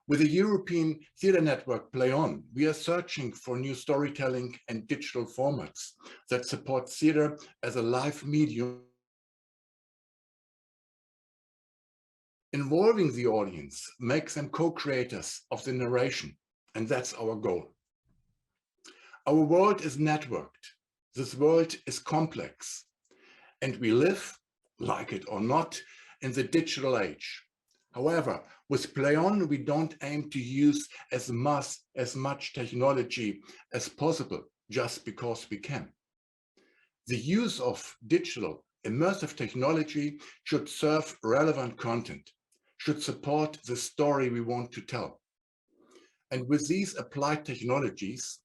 With the European theater network PlayOn, we are searching for new storytelling and digital formats that support theater as a live medium, involving the audience, makes them co-creators of the narration, and that's our goal. Our world is networked. This world is complex, and we live, like it or not, in the digital age. However, with PlayOn, we don't aim to use as much technology as possible just because we can. The use of digital immersive technology should serve relevant content, should support the story we want to tell. And with these applied technologies,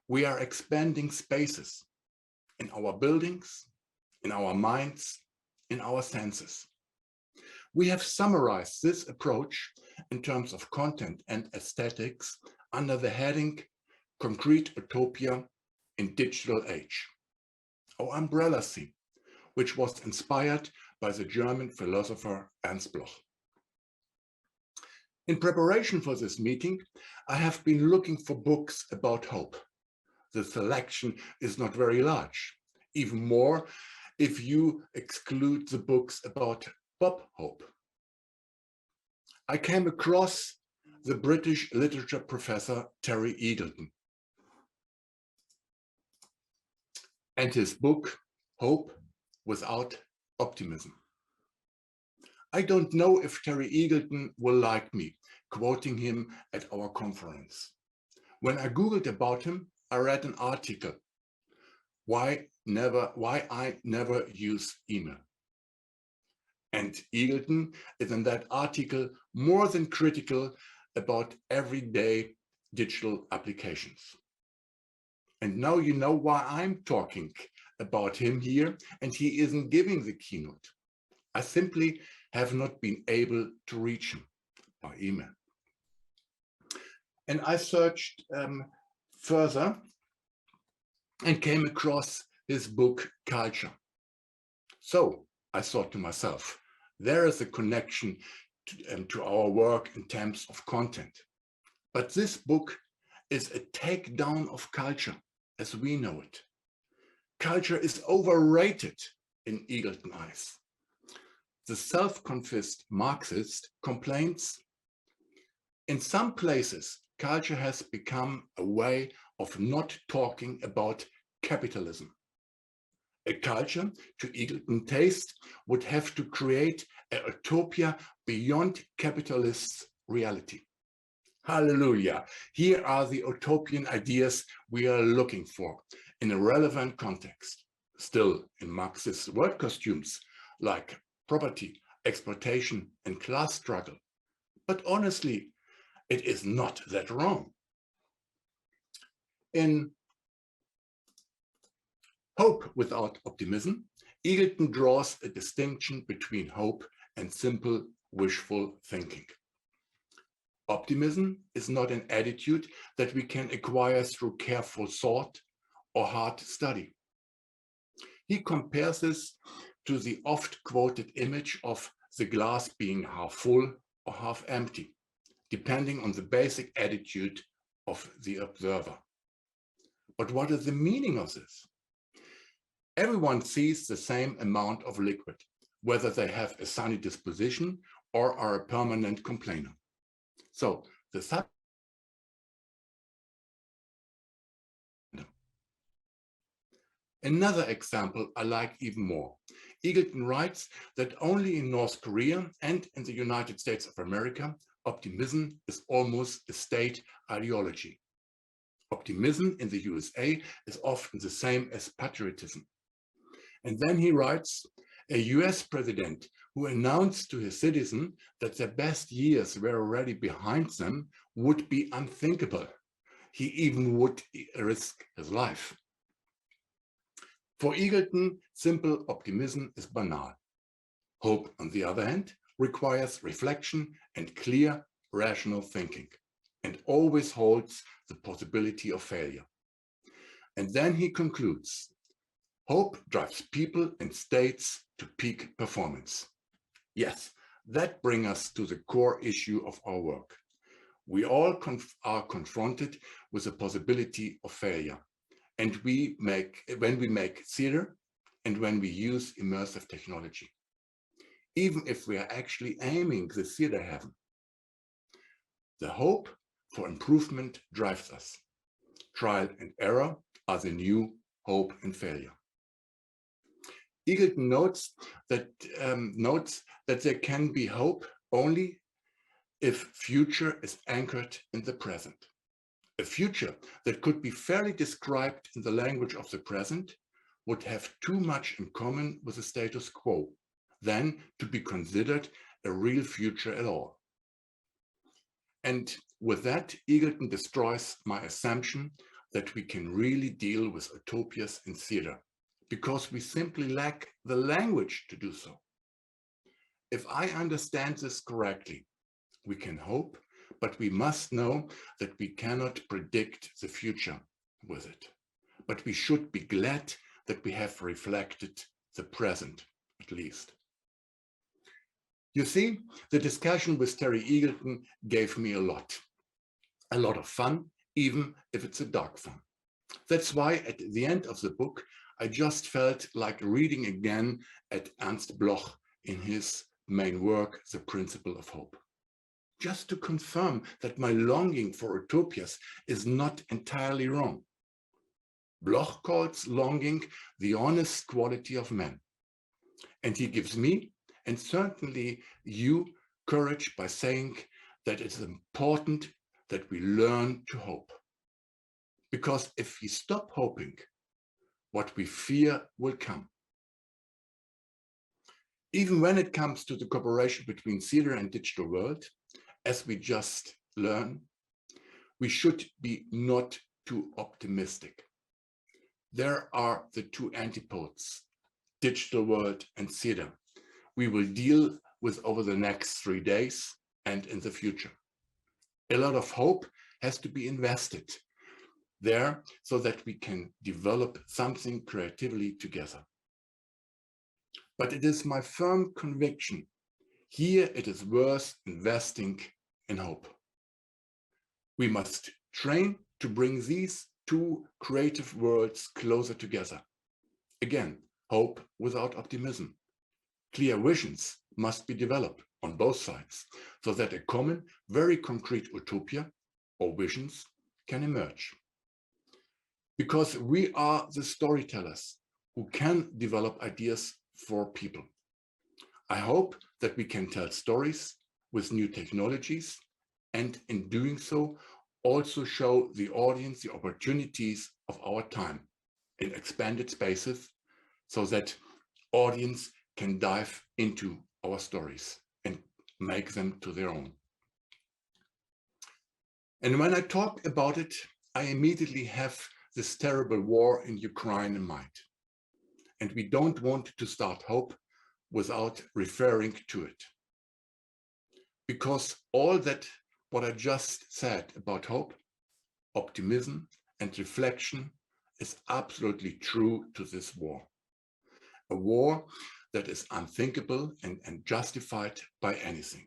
we are expanding spaces in our buildings, in our minds, in our senses. We have summarized this approach in terms of content and aesthetics under the heading Concrete Utopia in Digital Age, our umbrella theme, which was inspired by the German philosopher Ernst Bloch. In preparation for this meeting, I have been looking for books about hope. The selection is not very large, even more if you exclude the books about Bob Hope. I came across the British literature professor Terry Eagleton and his book, Hope Without Optimism. I don't know if Terry Eagleton will like me quoting him at our conference. When I Googled about him, I read an article, Why I Never Use Email. And Eagleton is in that article more than critical about everyday digital applications. And now you know why I'm talking about him here, and he isn't giving the keynote. I simply have not been able to reach him by email. And I searched further and came across his book, Culture. So I thought to myself, there is a connection to our work in terms of content. But this book is a takedown of culture as we know it. Culture is overrated in Eagleton's eyes. The self-confessed Marxist complains, in some places, culture has become a way of not talking about capitalism. A culture, to Eagleton taste, would have to create a utopia beyond capitalist reality. Hallelujah. Here are the utopian ideas we are looking for in a relevant context. Still in Marxist word costumes like property, exploitation, and class struggle. But honestly, it is not that wrong. In Hope Without Optimism, Eagleton draws a distinction between hope and simple wishful thinking. Optimism is not an attitude that we can acquire through careful thought or hard study. He compares this to the oft-quoted image of the glass being half full or half empty, depending on the basic attitude of the observer. But what is the meaning of this? Everyone sees the same amount of liquid, whether they have a sunny disposition or are a permanent complainer. So the Another example I like even more. Eagleton writes that only in North Korea and in the United States of America, optimism is almost a state ideology. Optimism in the USA is often the same as patriotism. And then he writes, a US president who announced to his citizens that their best years were already behind them would be unthinkable. He even would risk his life. For Eagleton, simple optimism is banal. Hope, on the other hand, requires reflection and clear, rational thinking, and always holds the possibility of failure. And then he concludes, hope drives people and states to peak performance. Yes, that brings us to the core issue of our work. We all are confronted with the possibility of failure. And when we make theater and when we use immersive technology, even if we are actually aiming the theater heaven. The hope for improvement drives us. Trial and error are the new hope and failure. Eagleton notes that there can be hope only if future is anchored in the present. A future that could be fairly described in the language of the present would have too much in common with the status quo than to be considered a real future at all. And with that, Eagleton destroys my assumption that we can really deal with utopias in theater, because we simply lack the language to do so. If I understand this correctly, we can hope, but we must know that we cannot predict the future with it. But we should be glad that we have reflected the present, at least. You see, the discussion with Terry Eagleton gave me a lot of fun, even if it's a dark fun. That's why at the end of the book, I just felt like reading again at Ernst Bloch in his main work, The Principle of Hope. Just to confirm that my longing for utopias is not entirely wrong. Bloch calls longing the honest quality of man. And he gives me, and certainly you, courage by saying that it's important that we learn to hope. Because if we stop hoping, what we fear will come. Even when it comes to the cooperation between theater and digital world, as we just learned, we should be not too optimistic. There are the two antipodes, digital world and theater. We will deal with over the next 3 days and in the future. A lot of hope has to be invested there so that we can develop something creatively together. But it is my firm conviction, here it is worth investing in hope. We must train to bring these two creative worlds closer together. Again, hope without optimism. Clear visions must be developed on both sides so that a common, very concrete utopia or visions can emerge. Because we are the storytellers who can develop ideas for people. I hope that we can tell stories with new technologies and in doing so also show the audience the opportunities of our time in expanded spaces so that audience can dive into our stories and make them to their own. And when I talk about it, I immediately have this terrible war in Ukraine in mind. And we don't want to start hope without referring to it. Because all that what I just said about hope, optimism, and reflection is absolutely true to this war. A war that is unthinkable and justified by anything.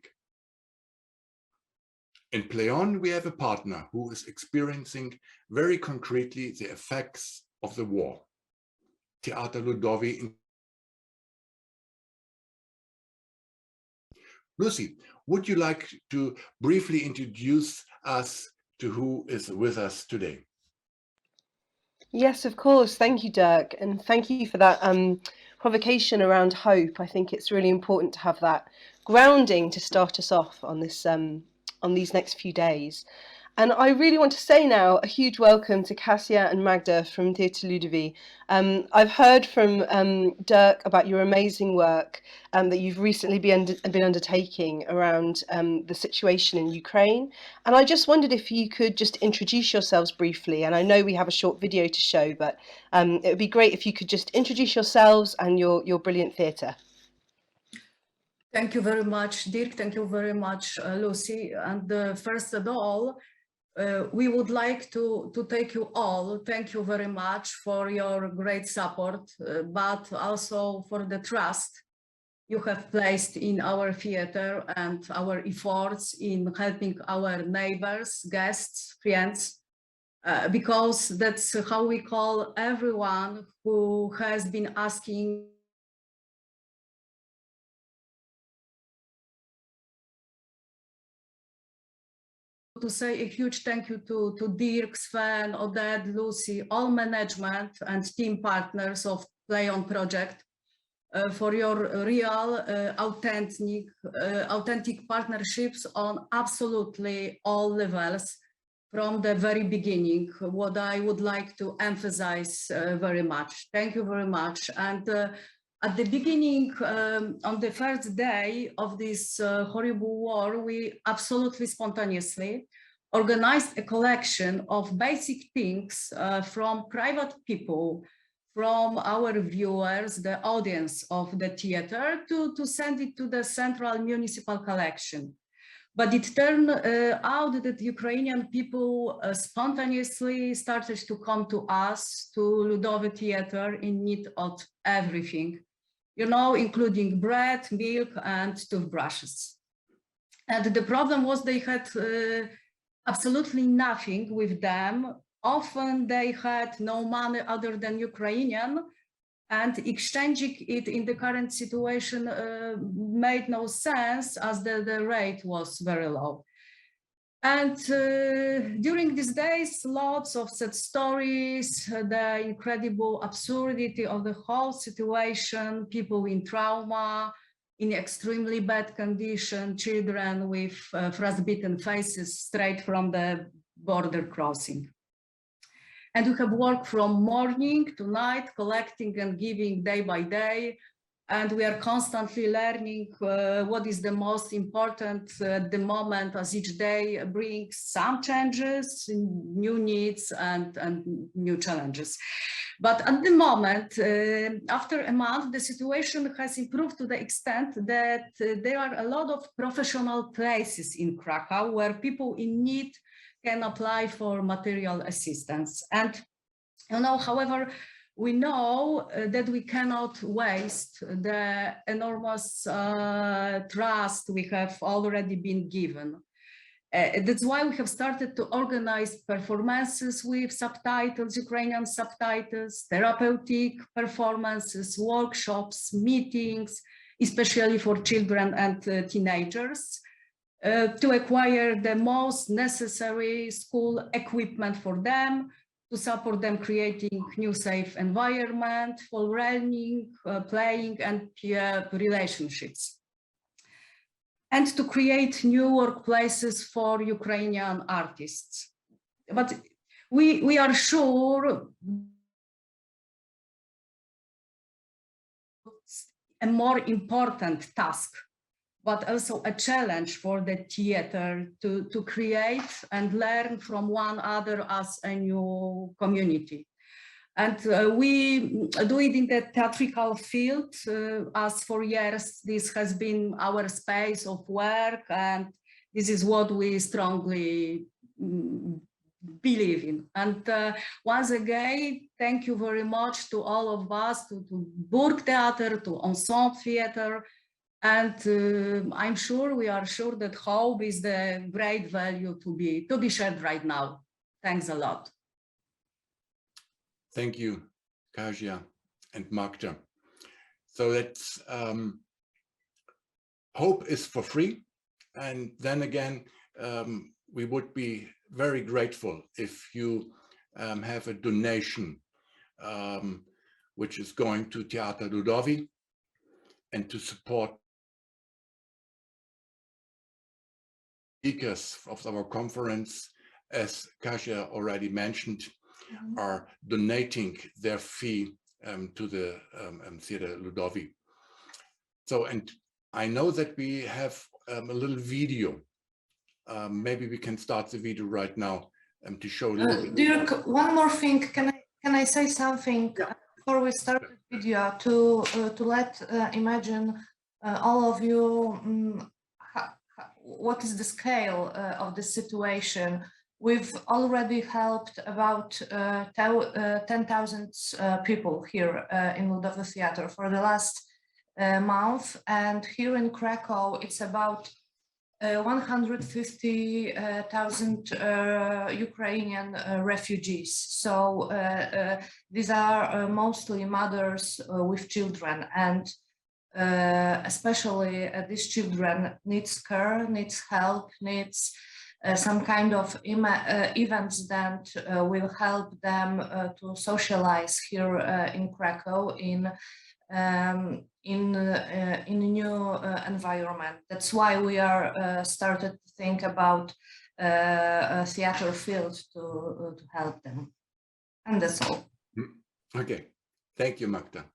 In PlayOn, we have a partner who is experiencing very concretely the effects of the war. Teatr Va. Lucy, would you like to briefly introduce us to who is with us today? Yes, of course. Thank you, Dirk. And thank you for that provocation around hope. I think it's really important to have that grounding to start us off on this on these next few days. And I really want to say now a huge welcome to Kasia and Magda from Teatret Va. I've heard from Dirk about your amazing work that you've recently been undertaking around the situation in Ukraine. And I just wondered if you could just introduce yourselves briefly. And I know we have a short video to show, but it would be great if you could just introduce yourselves and your brilliant theatre. Thank you very much, Dirk. Thank you very much, Lucy. And first of all, we would like to thank you all. Thank you very much for your great support, but also for the trust you have placed in our theater and our efforts in helping our neighbors, guests, friends, because that's how we call everyone who has been asking to say a huge thank you to Dirk, Sven, Odette, Lucy, all management and team partners of PlayOn project for your real, authentic partnerships on absolutely all levels from the very beginning, what I would like to emphasize very much. Thank you very much. And at the beginning, on the first day of this horrible war, we absolutely spontaneously organized a collection of basic things from private people, from our viewers, the audience of the theater, to send it to the central municipal collection. But it turned out that Ukrainian people spontaneously started to come to us, to Ludowy Theater, in need of everything, you know, including bread, milk, and toothbrushes. And the problem was they had absolutely nothing with them. Often they had no money other than Ukrainian, and exchanging it in the current situation made no sense as the rate was very low. And during these days, lots of sad stories, the incredible absurdity of the whole situation, people in trauma, in extremely bad condition, children with frostbitten faces straight from the border crossing. And we have worked from morning to night, collecting and giving day by day. And we are constantly learning what is the most important at the moment, as each day brings some changes, new needs and new challenges. But at the moment, after a month, the situation has improved to the extent that there are a lot of professional places in Krakow where people in need can apply for material assistance. And, you know, however, we know that we cannot waste the enormous trust we have already been given. That's why we have started to organize performances with subtitles, Ukrainian subtitles, therapeutic performances, workshops, meetings, especially for children and teenagers. To acquire the most necessary school equipment for them, to support them creating new safe environment for learning, playing and peer relationships. And to create new workplaces for Ukrainian artists. But we are sure a more important task, but also a challenge for the theater to create and learn from one another as a new community. And we do it in the theatrical field, as for years this has been our space of work, and this is what we strongly believe in. And once again, thank you very much to all of us, to Burg Theater, to Ensemble Theater. And I'm sure, we are sure that hope is the great value to be shared right now. Thanks a lot. Thank you, Kasia and Magda. So that's hope is for free. And then again, we would be very grateful if you have a donation, which is going to Theater Ludowy, and to support speakers of our conference, as Kasia already mentioned, are donating their fee to the Theater Ludowy. So, and I know that we have a little video. Maybe we can start the video right now to show a little bit. Dirk, one more thing. Can I say something before we start the video to let imagine all of you what is the scale of the situation. We've already helped about 10,000 people here in Ludowy Theater for the last month, and here in Krakow it's about 150,000 Ukrainian refugees. So these are mostly mothers with children, and especially these children needs care, needs help, needs some kind of events that will help them to socialize here in Krakow in a new environment. That's why we are started to think about a theater field to help them. And that's all. Okay, thank you, Magda.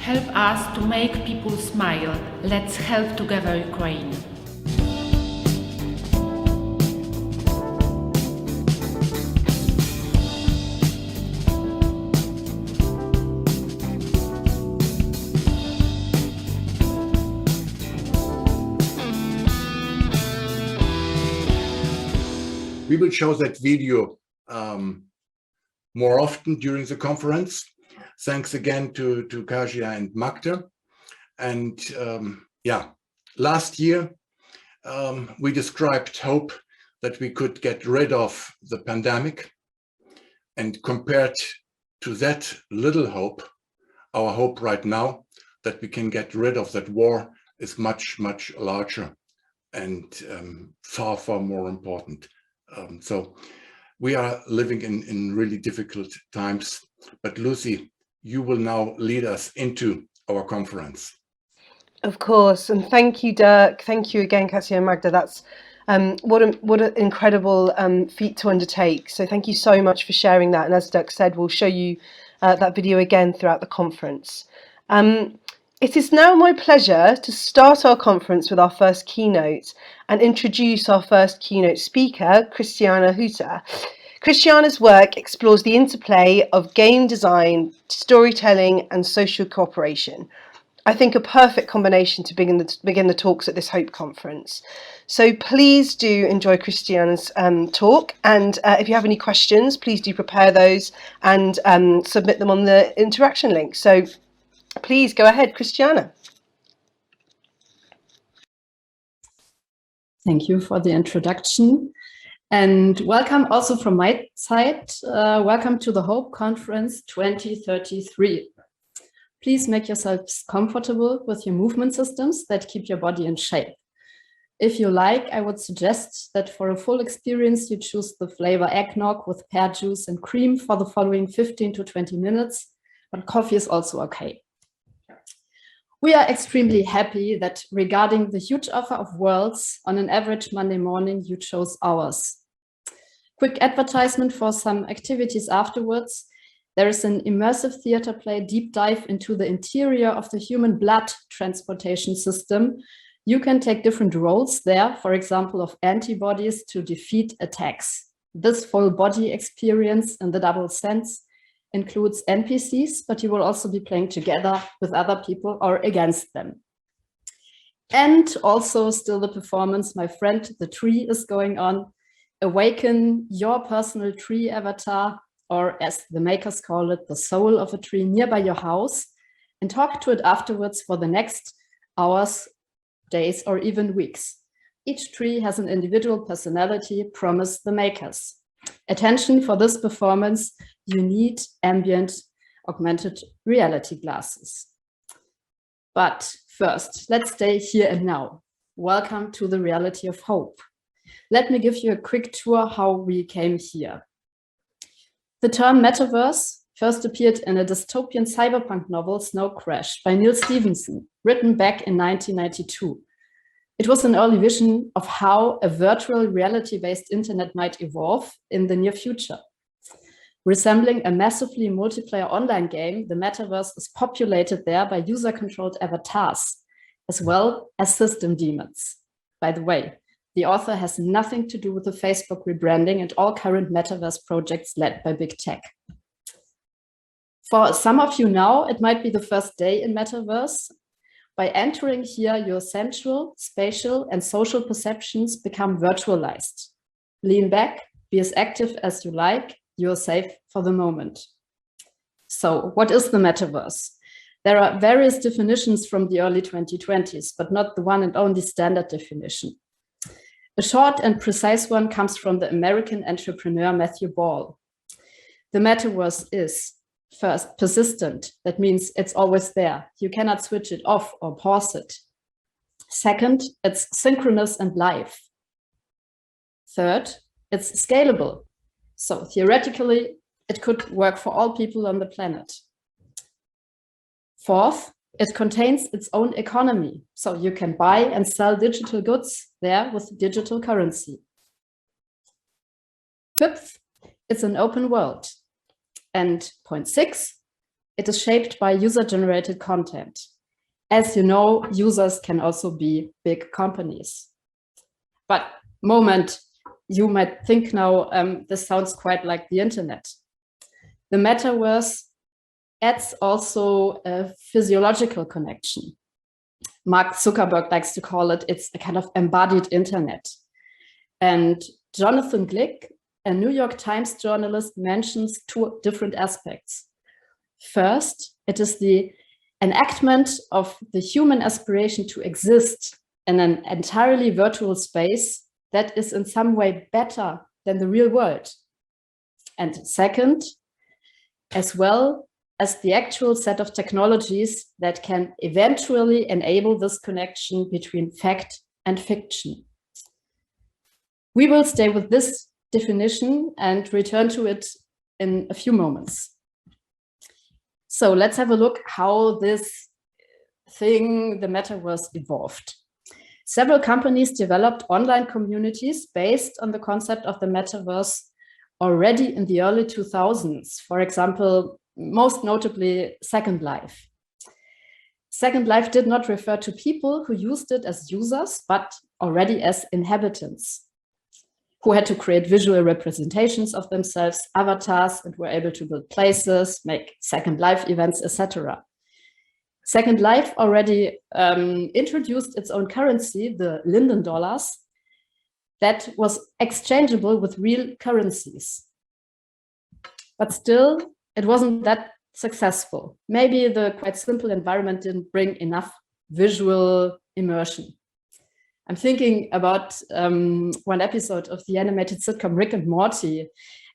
Help us to make people smile. Let's help together Ukraine. We will show that video more often during the conference. Thanks again to Kasia and Magda. And yeah, last year we described hope that we could get rid of the pandemic. And compared to that little hope, our hope right now that we can get rid of that war is much, much larger and far, far more important. So we are living in really difficult times. But Lucy, you will now lead us into our conference. Of course, and thank you, Dirk. Thank you again, Kasia and Magda. That's what an incredible feat to undertake. So thank you so much for sharing that. And as Dirk said, we'll show you that video again throughout the conference. It is now my pleasure to start our conference with our first keynote and introduce our first keynote speaker, Christiana Hutter. Christiana's work explores the interplay of game design, storytelling, and social cooperation. I think a perfect combination to begin the talks at this Hope conference. So please do enjoy Christiana's talk, and if you have any questions, please do prepare those and submit them on the interaction link. So please go ahead, Christiana. Thank you for the introduction. And welcome also from my side. Welcome to the Hope Conference 2033. Please make yourselves comfortable with your movement systems that keep your body in shape. If you like, I would suggest that for a full experience, you choose the flavor eggnog with pear juice and cream for the following 15 to 20 minutes, but coffee is also okay. We are extremely happy that regarding the huge offer of worlds, on an average Monday morning, you chose ours. Quick advertisement for some activities afterwards. There is an immersive theater play deep dive into the interior of the human blood transportation system. You can take different roles there, for example, of antibodies to defeat attacks. This full body experience in the double sense includes NPCs, but you will also be playing together with other people or against them. And also still the performance, My Friend the Tree is going on. Awaken your personal tree avatar, or as the makers call it, the soul of a tree nearby your house, and talk to it afterwards for the next hours, days, or even weeks. Each tree has an individual personality, promise the makers. Attention for this performance, you need ambient augmented reality glasses. But first, let's stay here and now. Welcome to the reality of hope. Let me give you a quick tour how we came here. The term metaverse first appeared in a dystopian cyberpunk novel, Snow Crash, by Neil Stephenson, written back in 1992. It was an early vision of how a virtual reality-based internet might evolve in the near future. Resembling a massively multiplayer online game, the metaverse is populated there by user-controlled avatars, as well as system demons. By the way, the author has nothing to do with the Facebook rebranding and all current metaverse projects led by big tech. For some of you now, it might be the first day in metaverse. By entering here, your sensual, spatial, and social perceptions become virtualized. Lean back, be as active as you like, you're safe for the moment. So, what is the metaverse? There are various definitions from the early 2020s, but not the one and only standard definition. A short and precise one comes from the American entrepreneur Matthew Ball. The metaverse is, first, persistent. That means it's always there. You cannot switch it off or pause it. Second, it's synchronous and live. Third, it's scalable. So theoretically, it could work for all people on the planet. Fourth, it contains its own economy. So you can buy and sell digital goods there with digital currency. Fifth, it's an open world. And point 6, it is shaped by user-generated content. As you know, users can also be big companies. But moment, you might think now, this sounds quite like the internet. The metaverse adds also a physiological connection. Mark Zuckerberg likes to call it, it's a kind of embodied internet. And Jonathan Glick, a New York Times journalist, mentions 2 different aspects. First, it is the enactment of the human aspiration to exist in an entirely virtual space that is in some way better than the real world. And second, as well as the actual set of technologies that can eventually enable this connection between fact and fiction. We will stay with this definition and return to it in a few moments. So let's have a look how this thing, the metaverse, evolved. Several companies developed online communities based on the concept of the metaverse already in the early 2000s. For example, most notably Second Life. Second Life did not refer to people who used it as users, but already as inhabitants, who had to create visual representations of themselves, avatars, and were able to build places, make Second Life events, etc. Second Life already introduced its own currency, the Linden dollars, that was exchangeable with real currencies. But still, it wasn't that successful. Maybe the quite simple environment didn't bring enough visual immersion. I'm thinking about one episode of the animated sitcom Rick and Morty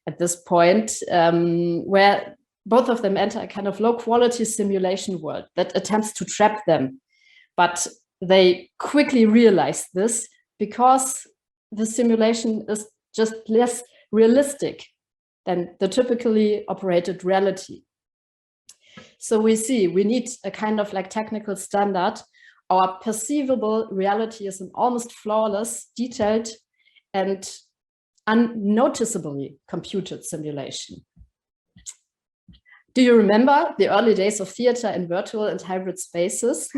at this point, where both of them enter a kind of low-quality simulation world that attempts to trap them. But they quickly realize this because the simulation is just less realistic than the typically operated reality. So we see we need a kind of like technical standard. Our perceivable reality is an almost flawless, detailed, and unnoticeably computed simulation. Do you remember the early days of theater in virtual and hybrid spaces?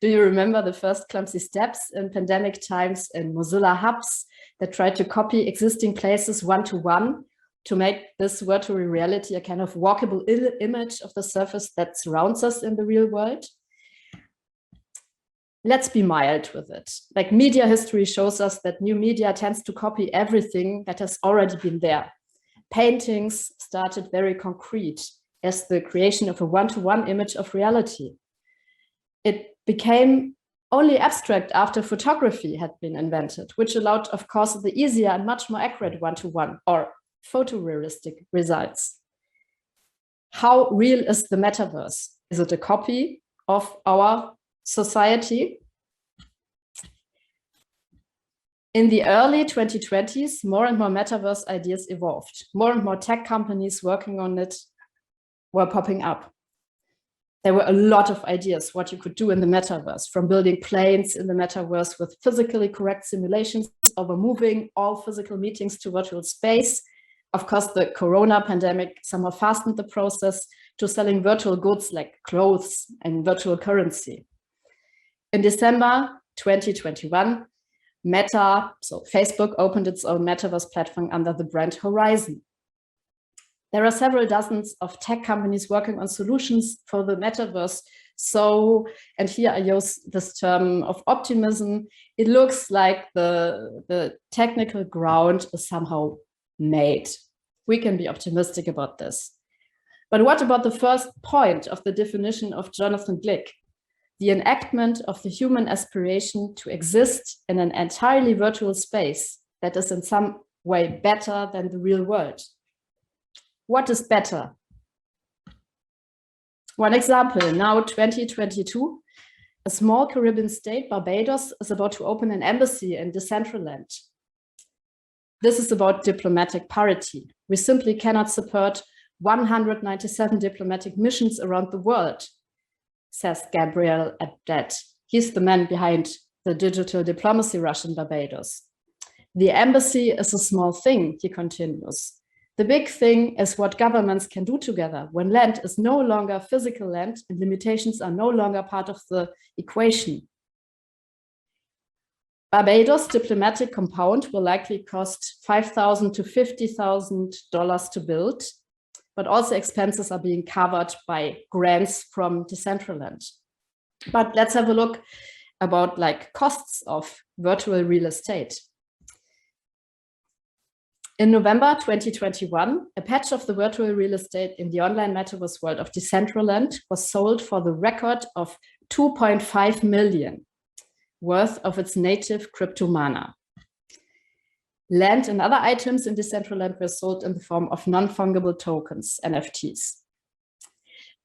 Do you remember the first clumsy steps in pandemic times in Mozilla hubs that tried to copy existing places one-to-one to make this virtual reality a kind of walkable image of the surface that surrounds us in the real world? Let's be mild with it. Like, media history shows us that new media tends to copy everything that has already been there. Paintings started very concrete as the creation of a one-to-one image of reality. It became only abstract after photography had been invented, which allowed, of course, the easier and much more accurate one-to-one or photorealistic results. How real is the metaverse? Is it a copy of our society? In the early 2020s, more and more metaverse ideas evolved. More and more tech companies working on it were popping up. There were a lot of ideas what you could do in the metaverse, from building planes in the metaverse with physically correct simulations, over moving all physical meetings to virtual space. Of course, the corona pandemic somehow fastened the process, to selling virtual goods like clothes and virtual currency. In December 2021, Meta, so Facebook, opened its own metaverse platform under the brand Horizon. There are several dozens of tech companies working on solutions for the metaverse. So, and here I use this term of optimism, it looks like the technical ground is somehow made. We can be optimistic about this. But what about the first point of the definition of Jonathan Glick? The enactment of the human aspiration to exist in an entirely virtual space that is in some way better than the real world. What is better? One example, now 2022, a small Caribbean state, Barbados, is about to open an embassy in Decentraland. This is about diplomatic parity. We simply cannot support 197 diplomatic missions around the world, says Gabriel Abdet. He's the man behind the digital diplomacy rush in Barbados. The embassy is a small thing, he continues. The big thing is what governments can do together when land is no longer physical land and limitations are no longer part of the equation. Barbados' diplomatic compound will likely cost $5,000 to $50,000 to build, but also expenses are being covered by grants from Decentraland. But let's have a look about like costs of virtual real estate. In November 2021, a patch of the virtual real estate in the online metaverse world of Decentraland was sold for the record of 2.5 million worth of its native crypto mana. Land and other items in Decentraland were sold in the form of non-fungible tokens, NFTs.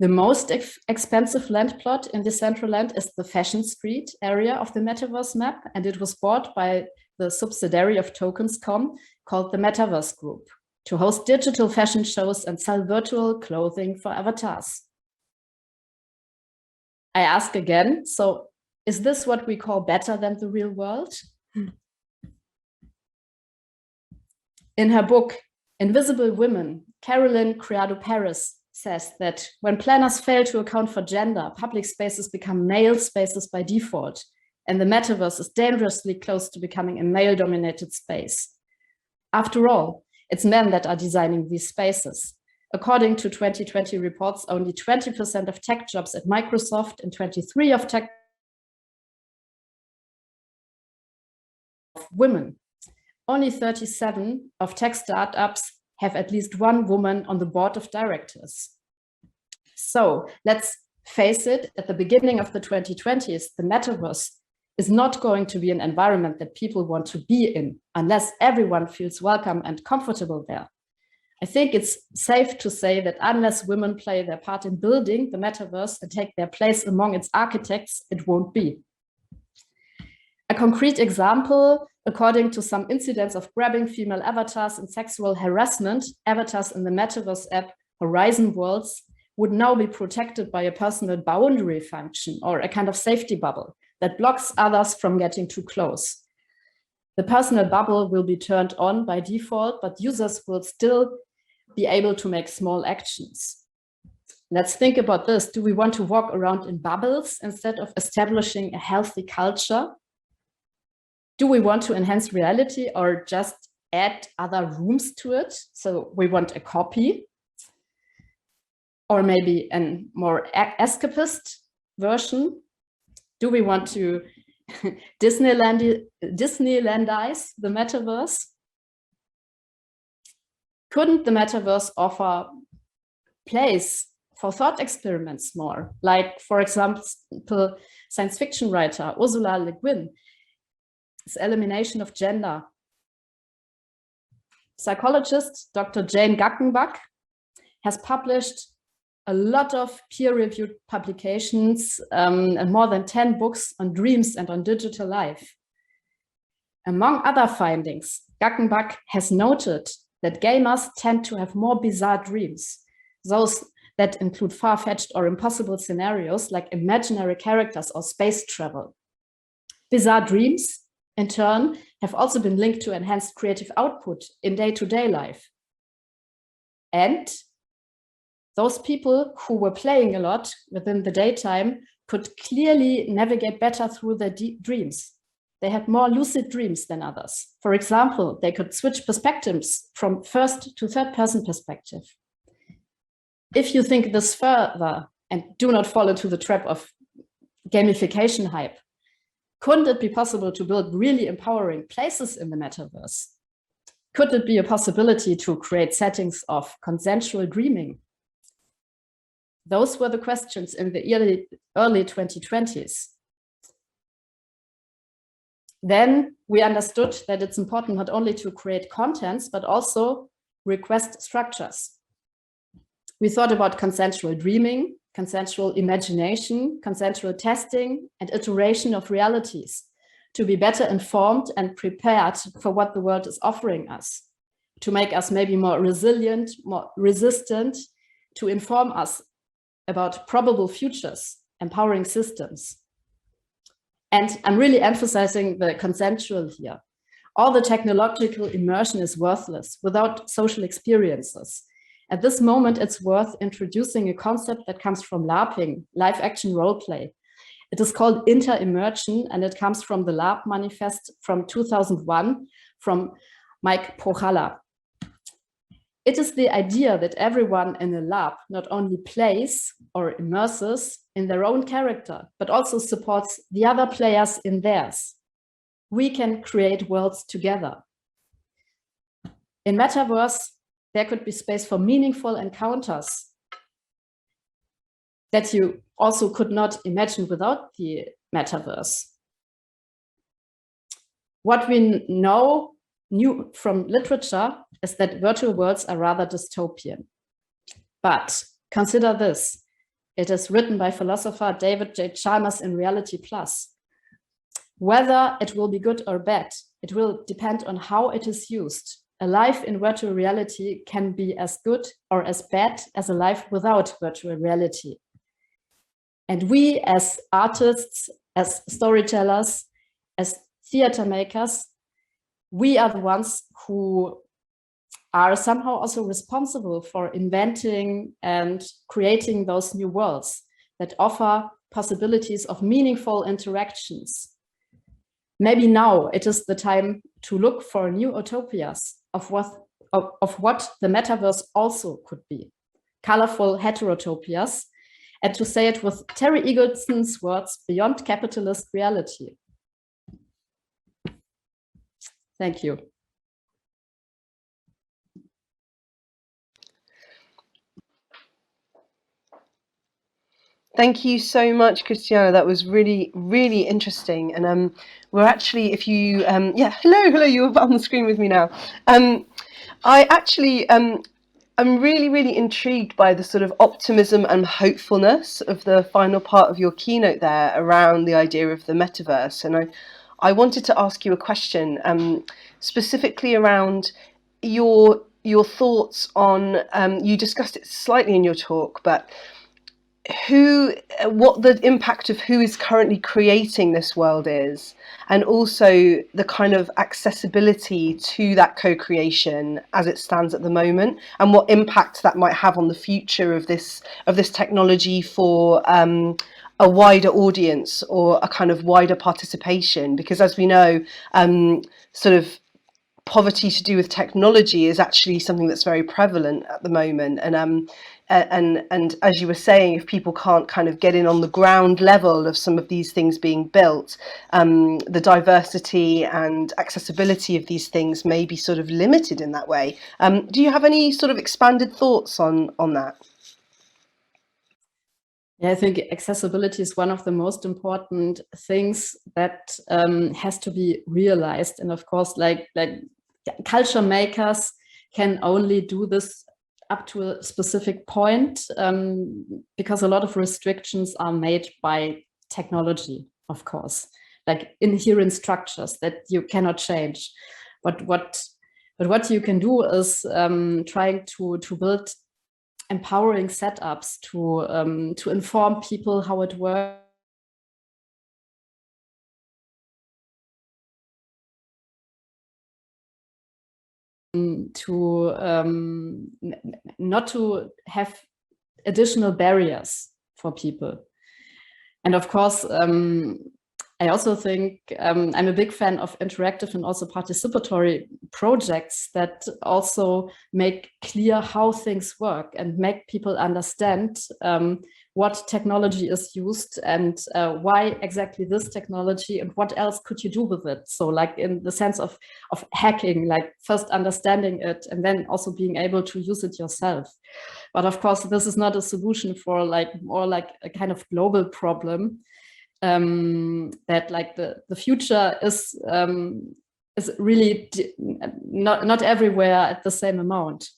The most expensive land plot in Decentraland is the Fashion Street area of the metaverse map, and it was bought by the subsidiary of Tokens.com called the Metaverse Group to host digital fashion shows and sell virtual clothing for avatars. I ask again, so is this what we call better than the real world? In her book, Invisible Women, Carolyn Criado-Perez says that when planners fail to account for gender, public spaces become male spaces by default, and the metaverse is dangerously close to becoming a male-dominated space. After all, it's men that are designing these spaces. According to 2020 reports, only 20% of tech jobs at Microsoft and 23% of tech women. Only 37 of tech startups have at least one woman on the board of directors. So let's face it, at the beginning of the 2020s, the metaverse is not going to be an environment that people want to be in unless everyone feels welcome and comfortable there. I think it's safe to say that unless women play their part in building the metaverse and take their place among its architects, it won't be. A concrete example, according to some incidents of grabbing female avatars and sexual harassment, avatars in the metaverse app Horizon Worlds would now be protected by a personal boundary function or a kind of safety bubble that blocks others from getting too close. The personal bubble will be turned on by default, but users will still be able to make small actions. Let's think about this. Do we want to walk around in bubbles instead of establishing a healthy culture? Do we want to enhance reality or just add other rooms to it? So we want a copy or maybe a more escapist version. Do we want to Disneylandize the metaverse? Couldn't the metaverse offer place for thought experiments more? Like, for example, science fiction writer Ursula Le Guin's Elimination of Gender. Psychologist Dr. Jane Gackenbach has published a lot of peer-reviewed publications and more than 10 books on dreams and on digital life. Among other findings, Gackenbach has noted that gamers tend to have more bizarre dreams, those that include far-fetched or impossible scenarios like imaginary characters or space travel. Bizarre dreams, in turn, have also been linked to enhanced creative output in day-to-day life. And those people who were playing a lot within the daytime could clearly navigate better through their dreams. They had more lucid dreams than others. For example, they could switch perspectives from first to third person perspective. If you think this further and do not fall into the trap of gamification hype, couldn't it be possible to build really empowering places in the metaverse? Could it be a possibility to create settings of consensual dreaming? Those were the questions in the early 2020s. Then we understood that it's important not only to create contents, but also request structures. We thought about consensual dreaming, consensual imagination, consensual testing, and iteration of realities to be better informed and prepared for what the world is offering us, to make us maybe more resilient, more resistant, to inform us about probable futures, empowering systems. And I'm really emphasizing the consensual here. All the technological immersion is worthless without social experiences. At this moment, it's worth introducing a concept that comes from LARPing, live action role play. It is called inter-immersion, and it comes from the LARP manifest from 2001 from Mike Prochala. It is the idea that everyone in a LARP not only plays or immerses in their own character, but also supports the other players in theirs. We can create worlds together. In Metaverse, there could be space for meaningful encounters that you also could not imagine without the Metaverse. What we knew from literature is that virtual worlds are rather dystopian. But consider this. It is written by philosopher David J. Chalmers in Reality Plus. Whether it will be good or bad, it will depend on how it is used. A life in virtual reality can be as good or as bad as a life without virtual reality. And we as artists, as storytellers, as theater makers, we are the ones who are somehow also responsible for inventing and creating those new worlds that offer possibilities of meaningful interactions. Maybe now it is the time to look for new utopias of what the metaverse also could be. Colorful heterotopias, and to say it with Terry Eagleson's words, beyond capitalist reality. Thank you. Thank you so much, Christiana. That was really, really interesting. And we're actually, if you, yeah, hello, you're on the screen with me now. I actually, I'm really, really intrigued by the sort of optimism and hopefulness of the final part of your keynote there around the idea of the metaverse. And I wanted to ask you a question specifically around your thoughts on, you discussed it slightly in your talk, but what the impact of who is currently creating this world is, and also the kind of accessibility to that co-creation as it stands at the moment, and what impact that might have on the future of this technology for a wider audience or a kind of wider participation. Because as we know, sort of poverty to do with technology is actually something that's very prevalent at the moment. And as you were saying, if people can't kind of get in on the ground level of some of these things being built, the diversity and accessibility of these things may be sort of limited in that way. Do you have any sort of expanded thoughts on that? Yeah, I think accessibility is one of the most important things that has to be realized. And of course, like culture makers can only do this up to a specific point, because a lot of restrictions are made by technology, of course, like inherent structures that you cannot change. But what you can do is trying to build empowering setups to inform people how it works. Not to have additional barriers for people. And of course, I also think I'm a big fan of interactive and also participatory projects that also make clear how things work and make people understand what technology is used and why exactly this technology and what else could you do with it. So like in the sense of hacking, like first understanding it and then also being able to use it yourself. But of course, this is not a solution for like more like a kind of global problem. That like the future is really not everywhere at the same amount.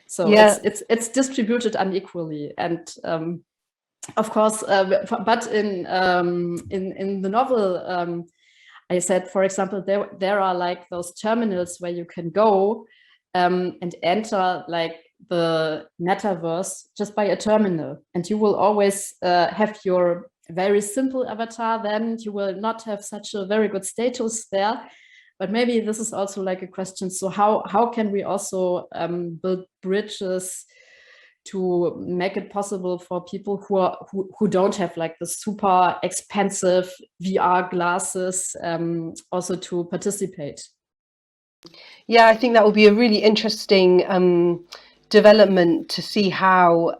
So Yeah. it's distributed unequally, and of course, but in the novel, I said, for example, there are like those terminals where you can go and enter like the metaverse just by a terminal, and you will always have your very simple avatar. Then you will not have such a very good status there. But maybe this is also like a question. So how can we also build bridges to make it possible for people who don't have like the super expensive VR glasses also to participate? Yeah, I think that will be a really interesting development to see how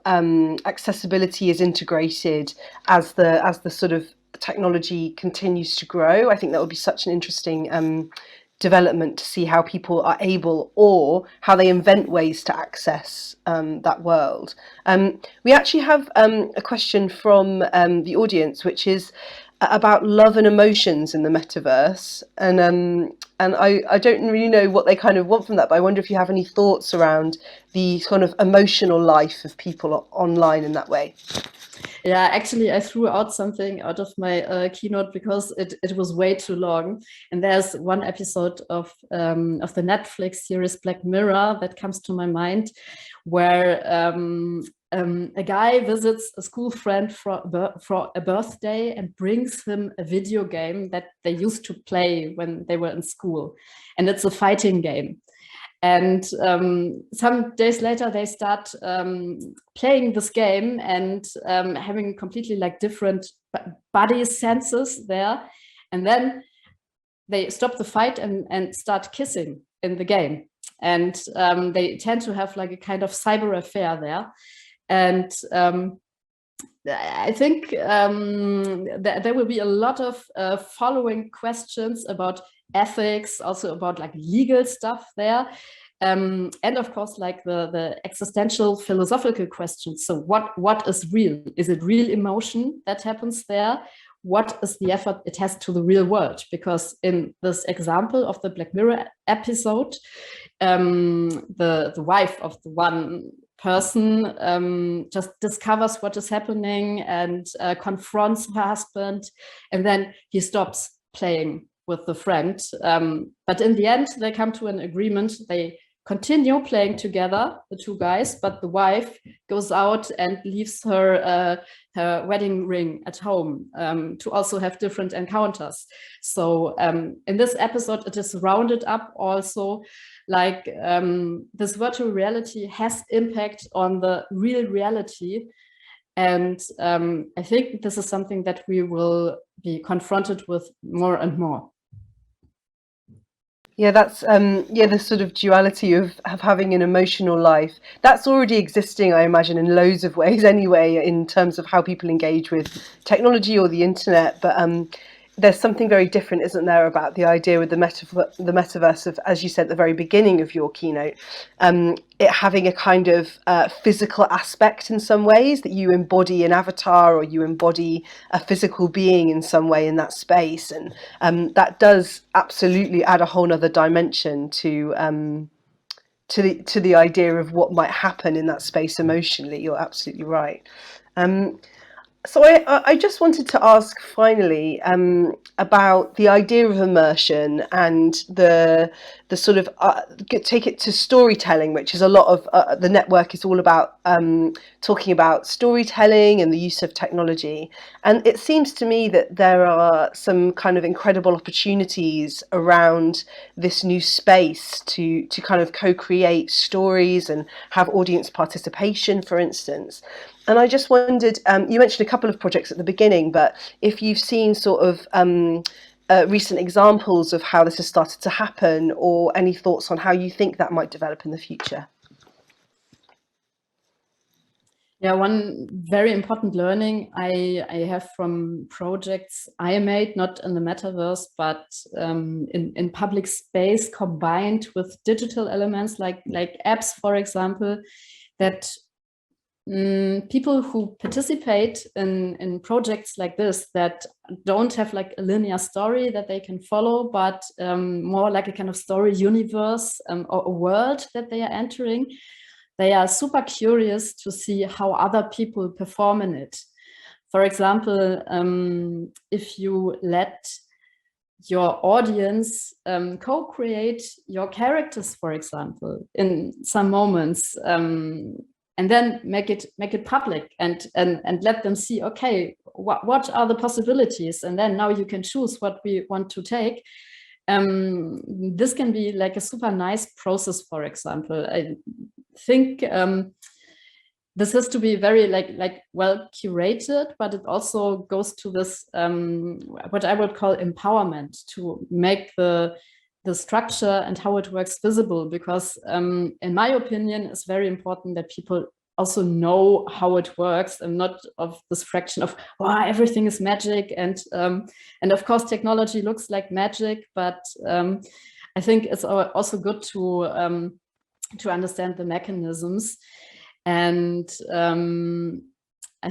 accessibility is integrated as the sort of technology continues to grow. I think that would be such an interesting development to see how people are able, or how they invent ways to access that world. We actually have a question from the audience, which is about love and emotions in the metaverse, and I don't really know what they kind of want from that, but I wonder if you have any thoughts around the kind of emotional life of people online in that way. Yeah, actually, I threw out something out of my keynote because it was way too long. And there's one episode of the Netflix series Black Mirror that comes to my mind, where a guy visits a school friend for a birthday and brings him a video game that they used to play when they were in school. And it's a fighting game. And some days later, they start playing this game and having completely like different body senses there. And then they stop the fight and start kissing in the game. And they tend to have like a kind of cyber affair there. And I think there will be a lot of following questions about ethics, also about like legal stuff there. And of course, like the existential philosophical questions. So what is real? Is it real emotion that happens there? What is the effort it has to the real world? Because in this example of the Black Mirror episode, the wife of the one person just discovers what is happening and confronts her husband, and then he stops playing with the friend. But in the end, they come to an agreement. They continue playing together, the two guys, but the wife goes out and leaves her wedding ring at home to also have different encounters. So in this episode, it is rounded up also like this virtual reality has impact on the real reality. And I think this is something that we will be confronted with more and more. Yeah, that's the sort of duality of having an emotional life that's already existing, I imagine, in loads of ways anyway, in terms of how people engage with technology or the internet. But there's something very different, isn't there, about the idea with the metaverse of, as you said at the very beginning of your keynote, it having a kind of physical aspect in some ways, that you embody an avatar or you embody a physical being in some way in that space. And that does absolutely add a whole nother dimension to the idea of what might happen in that space emotionally. You're absolutely right. So I just wanted to ask finally about the idea of immersion and the sort of take it to storytelling, which is a lot of the network is all about talking about storytelling and the use of technology. And it seems to me that there are some kind of incredible opportunities around this new space to kind of co-create stories and have audience participation, for instance. And I just wondered, you mentioned a couple of projects at the beginning, but if you've seen sort of recent examples of how this has started to happen, or any thoughts on how you think that might develop in the future? Yeah, one very important learning I have from projects I made, not in the metaverse, but in public space, combined with digital elements like apps, for example, that people who participate in projects like this, that don't have like a linear story that they can follow, but more like a kind of story universe or a world that they are entering, they are super curious to see how other people perform in it. For example, if you let your audience co-create your characters, for example, in some moments, and then make it public and let them see, okay, what are the possibilities, and then now you can choose what we want to take. This can be like a super nice process. For example, I think this has to be very like well curated, but it also goes to this what I would call empowerment, to make the structure and how it works visible, because in my opinion, it's very important that people also know how it works, and not of this fraction of, wow, everything is magic, and of course technology looks like magic, but I think it's also good to understand the mechanisms. And I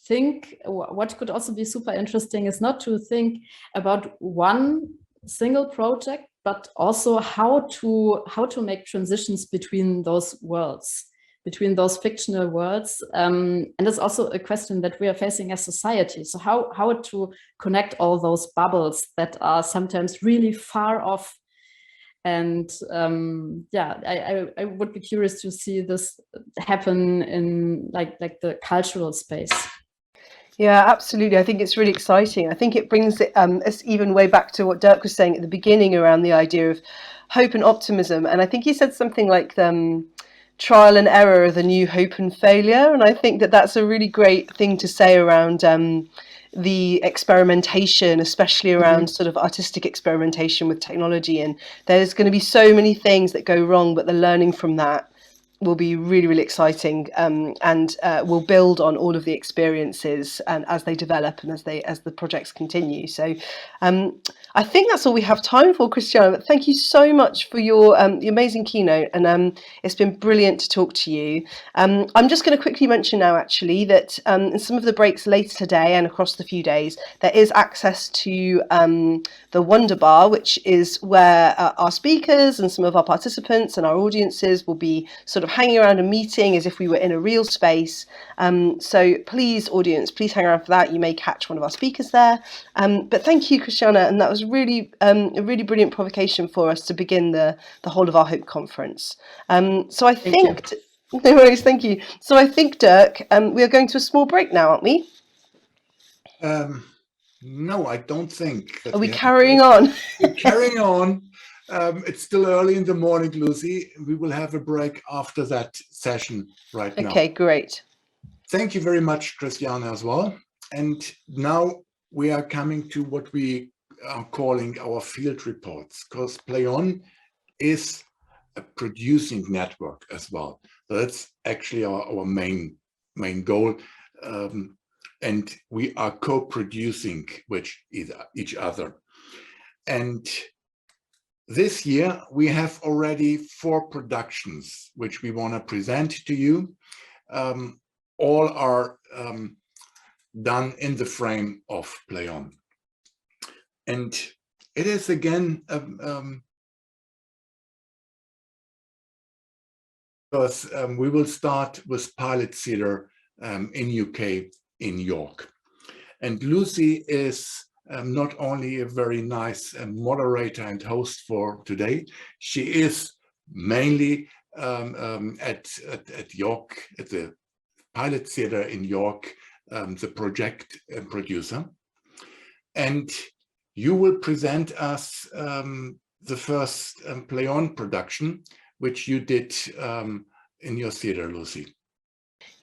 think what could also be super interesting is not to think about one single project, but also how to make transitions between those worlds, between those fictional worlds. And it's also a question that we are facing as society. So how to connect all those bubbles that are sometimes really far off. And yeah, I would be curious to see this happen in like the cultural space. Yeah, absolutely. I think it's really exciting. I think it brings it us even way back to what Dirk was saying at the beginning around the idea of hope and optimism. And I think he said something like trial and error are the new hope and failure. And I think that that's a really great thing to say around the experimentation, especially around sort of artistic experimentation with technology. And there's going to be so many things that go wrong, but the learning from that will be really, really exciting, and will build on all of the experiences and as they develop and as the projects continue. So I think that's all we have time for, Christiana. But thank you so much for your amazing keynote, and it's been brilliant to talk to you. I'm just going to quickly mention now, actually, that in some of the breaks later today and across the few days, there is access to the Wonder Bar, which is where our speakers and some of our participants and our audiences will be sort of hanging around a meeting as if we were in a real space. So please, audience, please hang around for that. You may catch one of our speakers there. But thank you, Christiana, and that was really a really brilliant provocation for us to begin the whole of our Hope conference. So I think, no worries, thank you. So I think, Dirk, we are going to a small break now, aren't we? No, I don't think. Are we carrying on? We're carrying on. It's still early in the morning, Lucy. We will have a break after that session right now. Okay, great. Thank you very much, Christiana, as well. And now we are coming to what we are calling our field reports, because PlayOn is a producing network as well. So that's actually our main goal. And we are co-producing with each other. And this year, we have already 4 productions, which we want to present to you. All are done in the frame of PlayOn. And it is again, because we will start with Pilot Theatre in UK in York. And Lucy is not only a very nice moderator and host for today, she is mainly at York, at the Pilot Theatre in York, the project producer. And you will present us the first PlayOn production, which you did in your theatre, Lucy.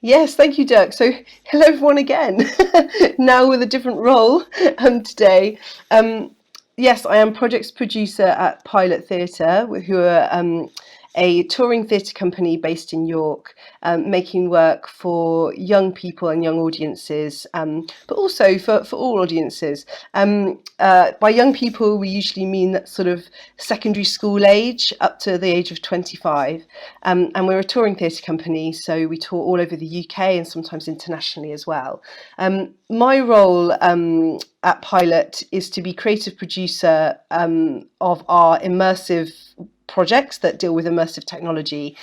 Yes, thank you, Dirk. So hello everyone again, now with a different role today. Yes, I am projects producer at Pilot Theatre, who are a touring theatre company based in York, making work for young people and young audiences, but also for all audiences. By young people, we usually mean that sort of secondary school age up to the age of 25. And we're a touring theatre company, so we tour all over the UK and sometimes internationally as well. My role at Pilot is to be creative producer of our immersive projects that deal with immersive technology.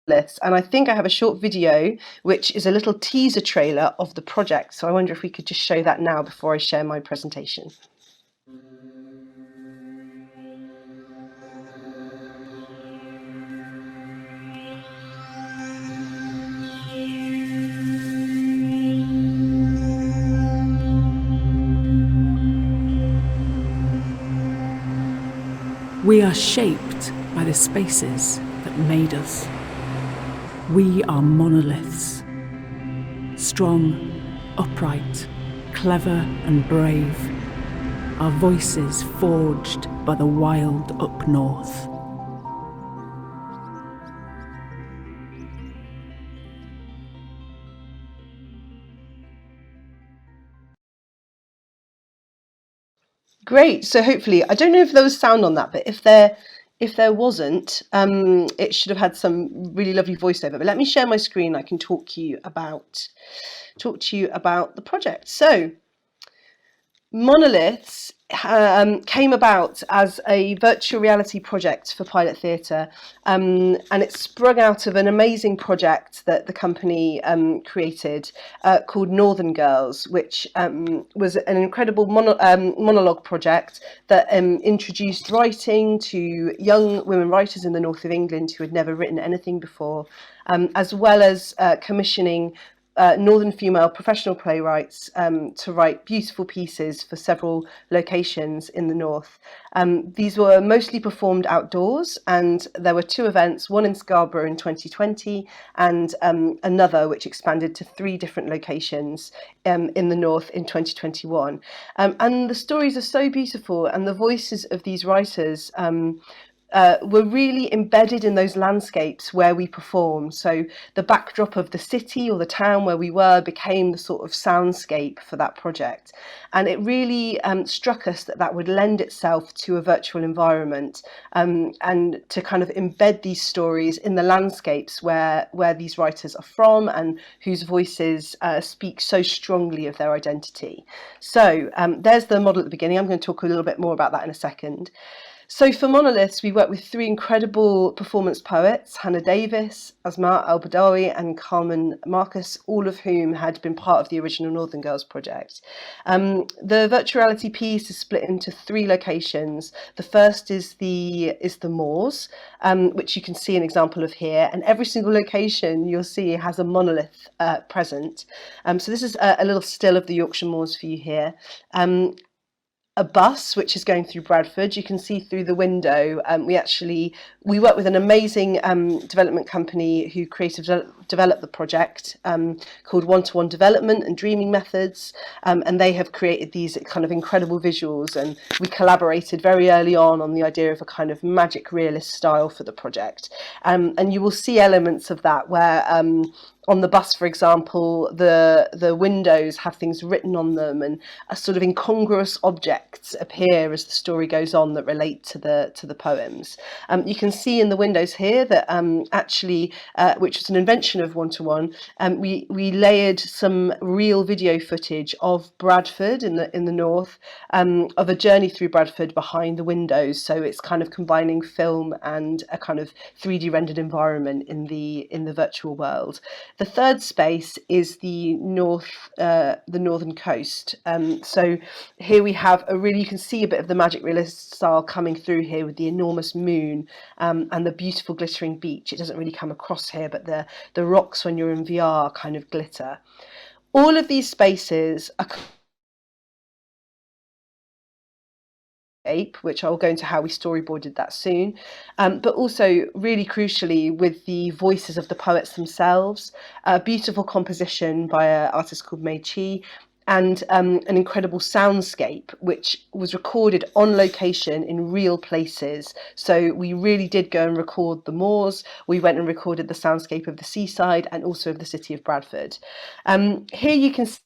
And I think I have a short video, which is a little teaser trailer of the project. So I wonder if we could just show that now before I share my presentation. We are shaped by the spaces that made us. We are monoliths, strong, upright, clever and brave, our voices forged by the wild up north. Great. So hopefully, I don't know if there was sound on that, but if there wasn't, it should have had some really lovely voiceover. But let me share my screen. I can talk to you about the project. So Monoliths came about as a virtual reality project for Pilot Theatre, and it sprung out of an amazing project that the company created called Northern Girls, which was an incredible monologue project that introduced writing to young women writers in the north of England who had never written anything before, as well as commissioning northern female professional playwrights to write beautiful pieces for several locations in the north. These were mostly performed outdoors, and there were two events, one in Scarborough in 2020 and another which expanded to 3 different locations in the north in 2021. And the stories are so beautiful, and the voices of these writers were really embedded in those landscapes where we perform. So the backdrop of the city or the town where we were became the sort of soundscape for that project. And it really struck us that that would lend itself to a virtual environment, and to kind of embed these stories in the landscapes where these writers are from and whose voices speak so strongly of their identity. So there's the model at the beginning. I'm going to talk a little bit more about that in a second. So for Monoliths, we worked with 3 incredible performance poets, Hannah Davis, Asma Al-Badawi and Carmen Marcus, all of whom had been part of the original Northern Girls project. The virtual reality piece is split into 3 locations. The first is the moors, which you can see an example of here, and every single location you'll see has a monolith present. So this is a little still of the Yorkshire moors for you here. A bus which is going through Bradford. You can see through the window. We work with an amazing development company who developed the project called One-to-One Development and Dreaming Methods, and they have created these kind of incredible visuals, and we collaborated very early on the idea of a kind of magic realist style for the project, and you will see elements of that where on the bus, for example, the windows have things written on them, and a sort of incongruous objects appear as the story goes on that relate to the poems. You can see in the windows here that actually, which was an invention of One-to-One, we layered some real video footage of Bradford in the north, of a journey through Bradford behind the windows. So it's kind of combining film and a kind of 3D rendered environment in the virtual world. The third space is the northern coast. So here we have you can see a bit of the magic realist style coming through here with the enormous moon and the beautiful glittering beach. It doesn't really come across here, but the rocks when you're in VR kind of glitter. All of these spaces are which I'll go into how we storyboarded that soon, but also really crucially with the voices of the poets themselves, a beautiful composition by an artist called Mei Chi, and an incredible soundscape which was recorded on location in real places. So we really did go and record the moors, we went and recorded the soundscape of the seaside and also of the city of Bradford. Here you can see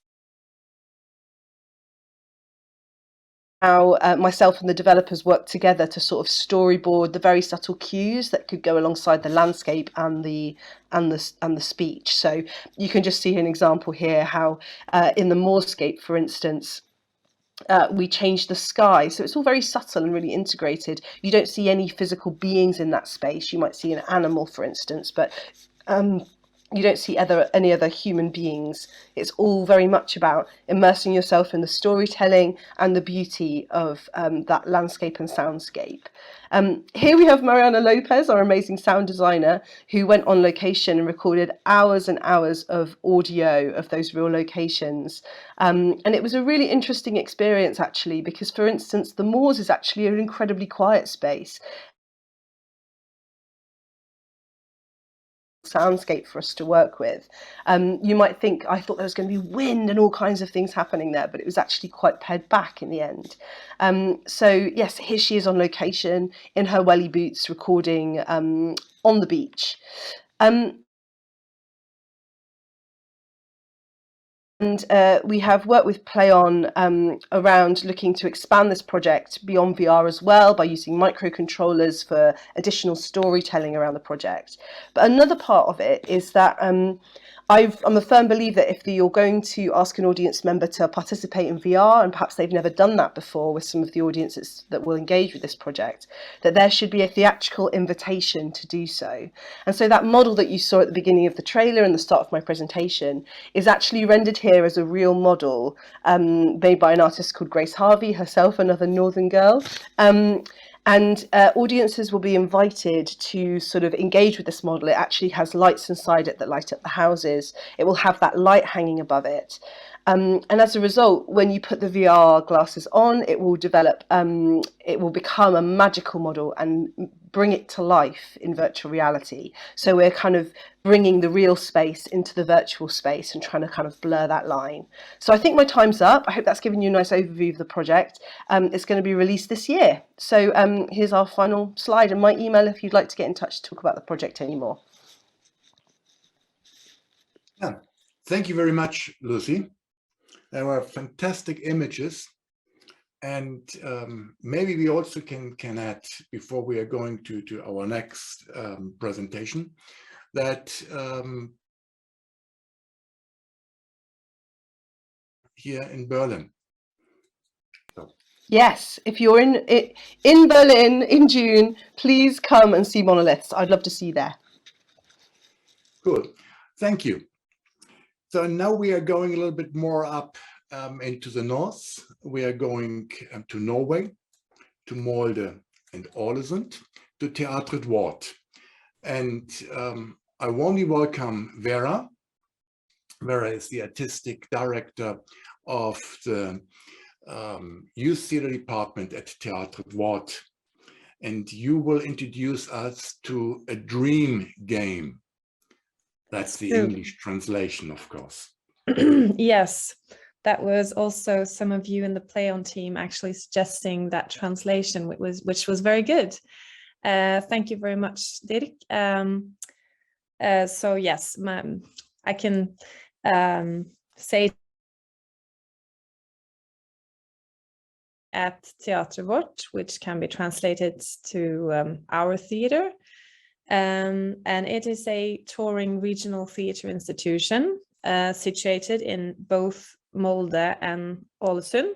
how myself and the developers worked together to sort of storyboard the very subtle cues that could go alongside the landscape and the speech. So you can just see an example here how in the moorscape, for instance, we changed the sky, so it's all very subtle and really integrated. You don't see any physical beings in that space. You might see an animal, for instance, but you don't see any other human beings. It's all very much about immersing yourself in the storytelling and the beauty of that landscape and soundscape. Here we have Mariana Lopez, our amazing sound designer, who went on location and recorded hours and hours of audio of those real locations. And it was a really interesting experience, actually, because, for instance, the moors is actually an incredibly quiet space. Soundscape for us to work with. You might think I thought there was going to be wind and all kinds of things happening there, but it was actually quite pared back in the end. So yes, here she is on location in her welly boots recording on the beach. And we have worked with PlayOn around looking to expand this project beyond VR as well by using microcontrollers for additional storytelling around the project. But another part of it is that I'm a firm believer that if you're going to ask an audience member to participate in VR, and perhaps they've never done that before with some of the audiences that will engage with this project, that there should be a theatrical invitation to do so. And so that model that you saw at the beginning of the trailer and the start of my presentation is actually rendered here as a real model made by an artist called Grace Harvey, herself another northern girl. And audiences will be invited to sort of engage with this model. It actually has lights inside it that light up the houses. It will have that light hanging above it. And as a result, when you put the VR glasses on, it will develop, it will become a magical model and bring it to life in virtual reality. So we're kind of bringing the real space into the virtual space and trying to kind of blur that line. So I think my time's up. I hope that's given you a nice overview of the project. It's going to be released this year. So here's our final slide and my email if you'd like to get in touch to talk about the project anymore. Yeah, thank you very much, Lucy. There were fantastic images, and maybe we also can add, before we are going to our next presentation, that here in Berlin. So. Yes, if you're in Berlin in June, please come and see Monoliths. I'd love to see you there. Good, thank you. So now we are going a little bit more up into the north. We are going to Norway, to Molde and Ålesund, to Teatret Va. And I warmly welcome Vera. Vera is the artistic director of the youth theater department at Teatret Va. And you will introduce us to a dream game. That's the English translation, of course. Yes, that was also some of you in the PlayOn team actually suggesting that translation, which was very good. Thank you very much, Dirk. So yes, I can say at Teatret Va, which can be translated to our theater. And it is a touring regional theater institution situated in both Molde and Ålesund,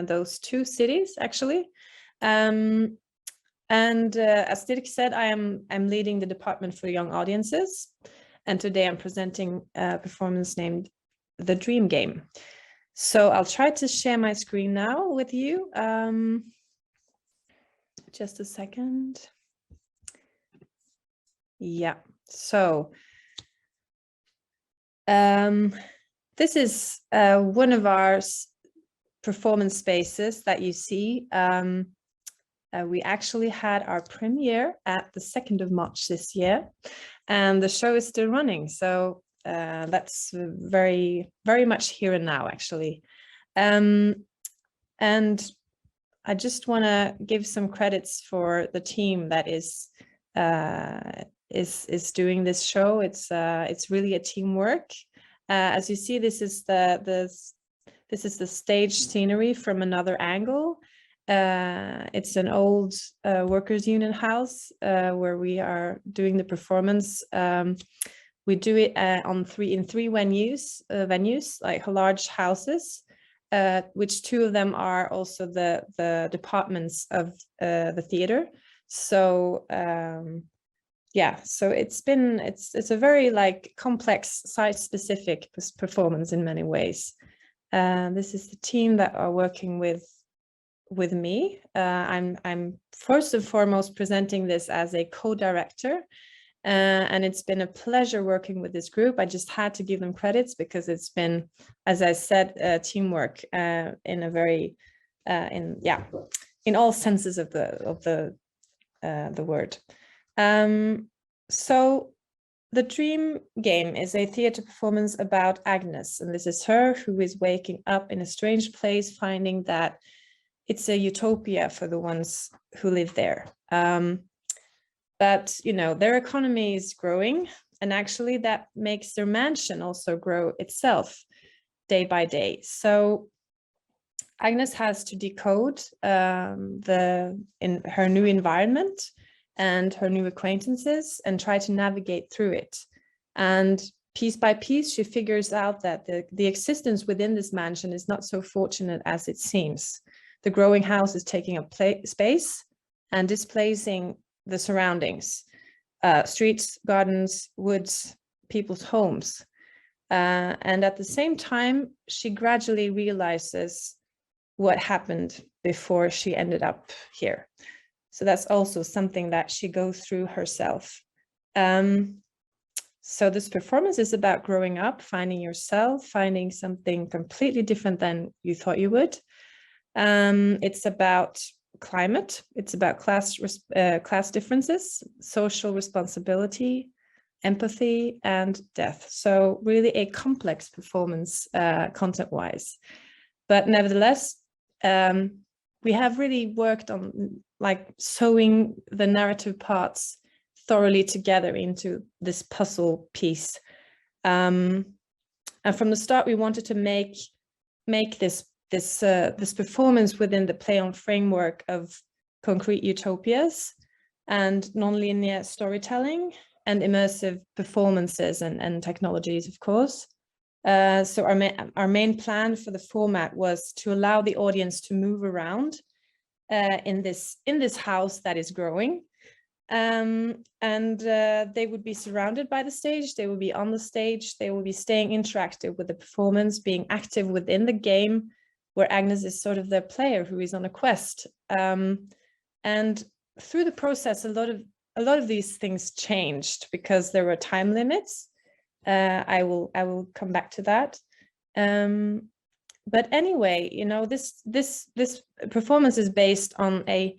those two cities actually. And as Dirk said, I'm leading the department for young audiences, and today I'm presenting a performance named The Dream Game. So I'll try to share my screen now with you. Just a second. Yeah, so this is one of our performance spaces that you see. We actually had our premiere at the 2nd of March this year, and the show is still running. So that's very, very much here and now, actually. And I just want to give some credits for the team that is doing this show. It's really a teamwork. As you see, this is the stage scenery from another angle. It's an old workers' union house where we are doing the performance. We do it in three venues, like large houses, which two of them are also the departments of the theater. So yeah, so it's a very like complex site-specific performance in many ways. This is the team that are working with me. I'm first and foremost presenting this as a co-director, and it's been a pleasure working with this group. I just had to give them credits because it's been, as I said, teamwork in a very in all senses of the word. So The Dream Game is a theater performance about Agnes, and this is her who is waking up in a strange place, finding that it's a utopia for the ones who live there. But, you know, their economy is growing, and actually that makes their mansion also grow itself day by day. So Agnes has to decode in her new environment and her new acquaintances and try to navigate through it. And piece by piece, she figures out that the existence within this mansion is not so fortunate as it seems. The growing house is taking up space and displacing the surroundings, streets, gardens, woods, people's homes. And at the same time, she gradually realizes what happened before she ended up here. So that's also something that she goes through herself. So this performance is about growing up, finding yourself, finding something completely different than you thought you would. It's about climate, it's about class differences, social responsibility, empathy, and death. So really a complex performance content-wise. But nevertheless, we have really worked on like sewing the narrative parts thoroughly together into this puzzle piece. And from the start, we wanted to make this performance within the PlayOn framework of concrete utopias and nonlinear storytelling and immersive performances and technologies, of course. So our main plan for the format was to allow the audience to move around in this house that is growing. And they would be surrounded by the stage, they will be on the stage, they will be staying interactive with the performance, being active within the game, where Agnes is sort of the player who is on a quest. And through the process, a lot of these things changed because there were time limits. I will come back to that. But anyway, you know, this performance is based on a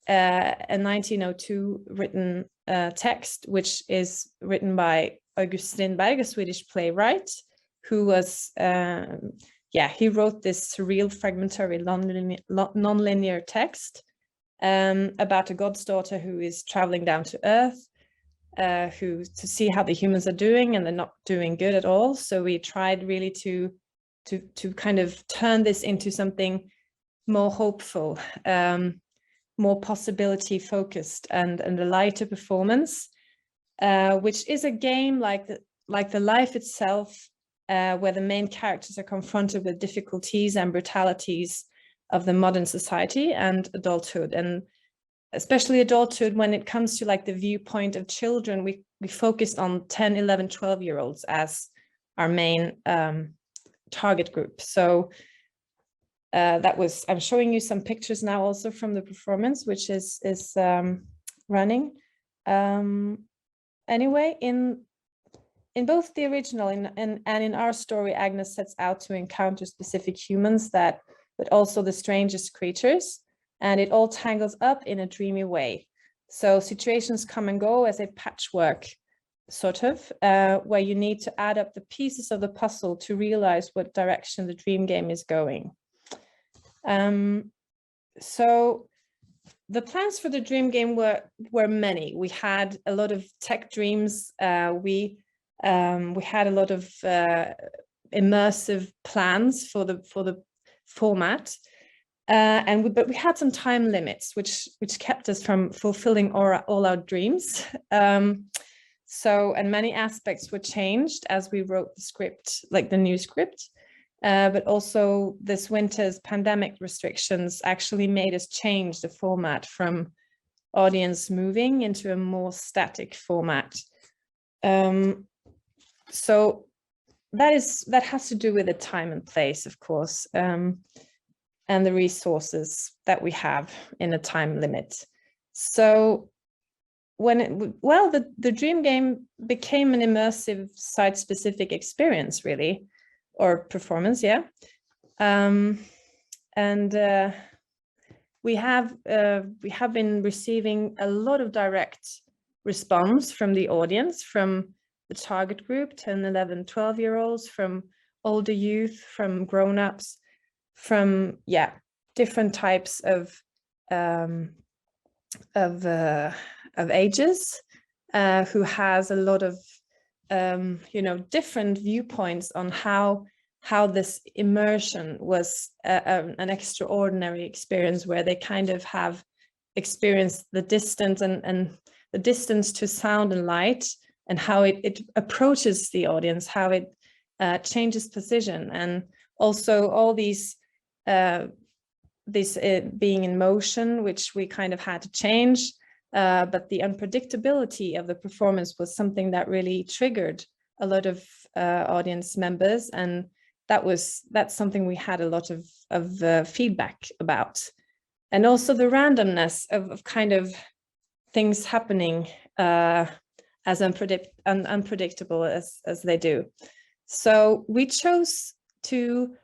1902 written text, which is written by August Strindberg, a Swedish playwright, who was he wrote this surreal, fragmentary, non-linear text about a god's daughter who is traveling down to Earth to see how the humans are doing, and they're not doing good at all. So we tried really to kind of turn this into something more hopeful, more possibility focused, and a lighter performance, which is a game like the life itself, where the main characters are confronted with difficulties and brutalities of the modern society and adulthood, and especially adulthood. When it comes to like the viewpoint of children, we focused on 10, 11, 12-year-olds as our main target group. So that was, I'm showing you some pictures now also from the performance, which is running. Anyway, in both the original and in our story, Agnes sets out to encounter specific humans, but also the strangest creatures, and it all tangles up in a dreamy way. So situations come and go as a patchwork, sort of, where you need to add up the pieces of the puzzle to realize what direction the dream game is going. So the plans for the dream game were many. We had a lot of tech dreams. We had a lot of immersive plans for the format, but we had some time limits, which kept us from fulfilling all our dreams. So, and many aspects were changed as we wrote the script, like the new script. But also this winter's pandemic restrictions actually made us change the format from audience moving into a more static format. So that has to do with the time and place, of course, and the resources that we have in a time limit. So the dream game became an immersive site-specific experience, really, or performance, yeah. We have been receiving a lot of direct response from the audience, from the target group, 10, 11, 12-year-olds, from older youth, from grown-ups, from different types of ages, who has a lot of different viewpoints on how this immersion was an extraordinary experience, where they kind of have experienced the distance and the distance to sound and light, and how it approaches the audience, how it changes position, and also all these being in motion, which we kind of had to change. But the unpredictability of the performance was something that really triggered a lot of audience members, and that's something we had a lot of feedback about. And also the randomness of kind of things happening as unpredictable as they do. So we chose to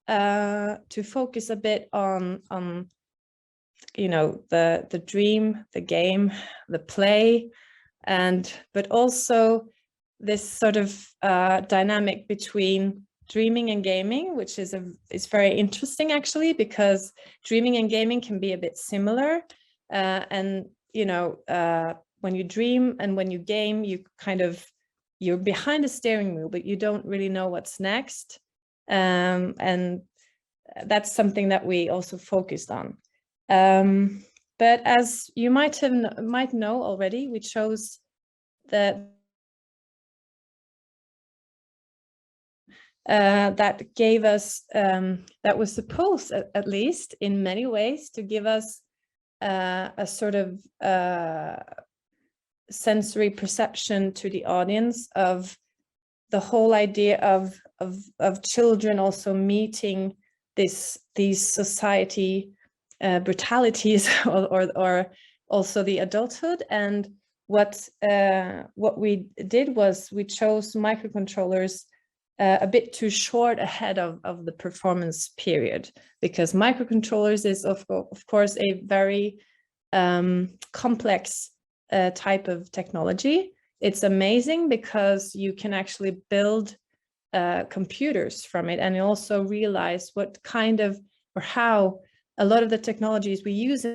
focus a bit on the dream, the game, the play, but also this sort of dynamic between dreaming and gaming, which is very interesting, actually, because dreaming and gaming can be a bit similar, and when you dream and when you game, you're behind a steering wheel, but you don't really know what's next, and that's something that we also focused on. But as you might know already, we chose that gave us that was supposed, at least in many ways, to give us a sort of sensory perception to the audience of the whole idea of children also meeting these society brutalities, or also the adulthood. And what we did was we chose microcontrollers a bit too short ahead of the performance period, because microcontrollers is of course a very complex type of technology. It's amazing because you can actually build computers from it, and you also realize what kind of, or how a lot of the technologies we use,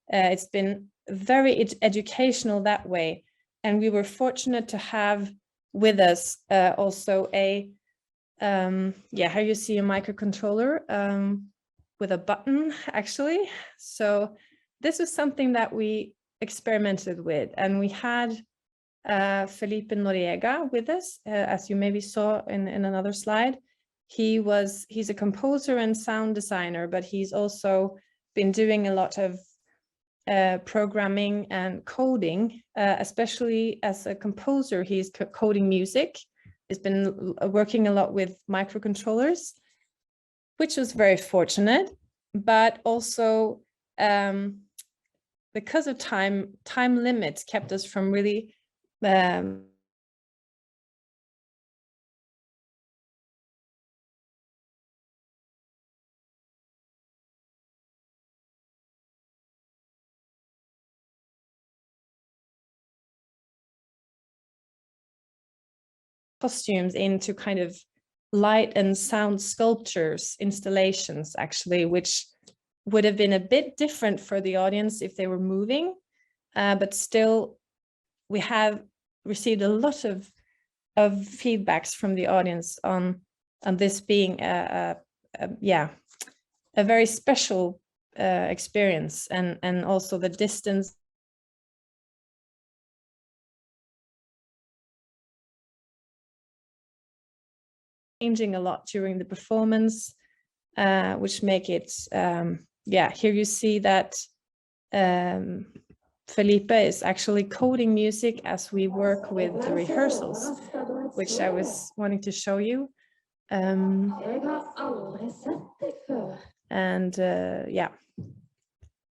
it's been very educational that way. And we were fortunate to have with us also a, how you see a microcontroller with a button, actually. So this is something that we experimented with, and we had Felipe Noriega with us, as you maybe saw in another slide. He's a composer and sound designer, but he's also been doing a lot of programming and coding, especially as a composer. He's coding music. He's been working a lot with microcontrollers, which was very fortunate, but also because of time limits kept us from really costumes into kind of light and sound sculptures, installations, actually, which would have been a bit different for the audience if they were moving, but still we have received a lot of feedbacks from the audience on this being a very special experience, and also the distance changing a lot during the performance, which make it here you see that Felipe is actually coding music as we work with the rehearsals, which I was wanting to show you.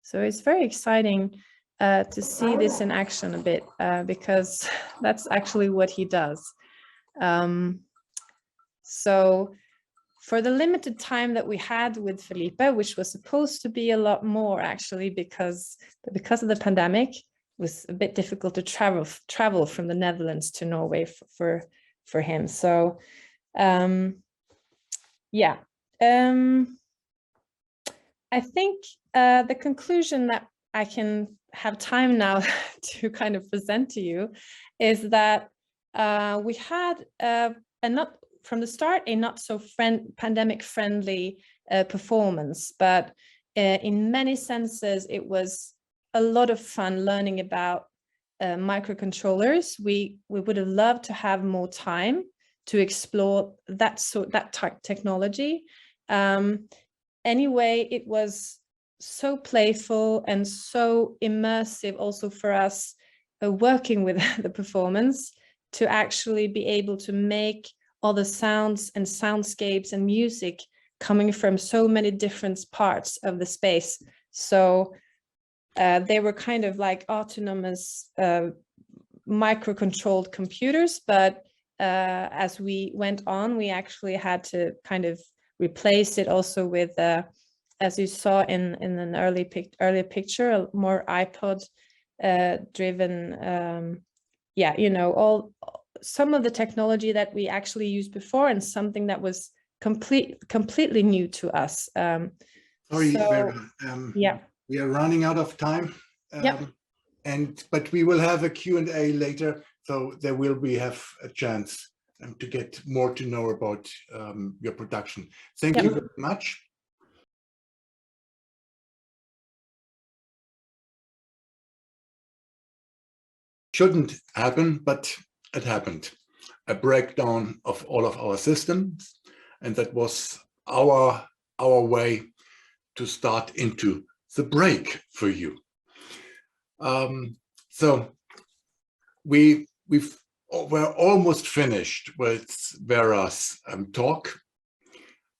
So it's very exciting to see this in action a bit, because that's actually what he does. So for the limited time that we had with Felipe, which was supposed to be a lot more actually, because of the pandemic, it was a bit difficult to travel from the Netherlands to Norway for him. So I think the conclusion that I can have time now to kind of present to you is that we had from the start a not so pandemic friendly performance, but in many senses it was a lot of fun learning about microcontrollers. We would have loved to have more time to explore that technology. Anyway, it was so playful and so immersive also for us working with the performance, to actually be able to make all the sounds and soundscapes and music coming from so many different parts of the space. So they were kind of like autonomous micro-controlled computers, but as we went on, we actually had to kind of replace it also with, as you saw in an earlier picture, a more iPod driven, some of the technology that we actually used before, and something that was completely new to us. Sorry, Vera, we are running out of time. But we will have a Q&A later, so there will have a chance to get more to know about your production. Thank you very much. Shouldn't happen, but it happened. A breakdown of all of our systems, and that was our way to start into the break for you. So we're almost finished with Vera's talk,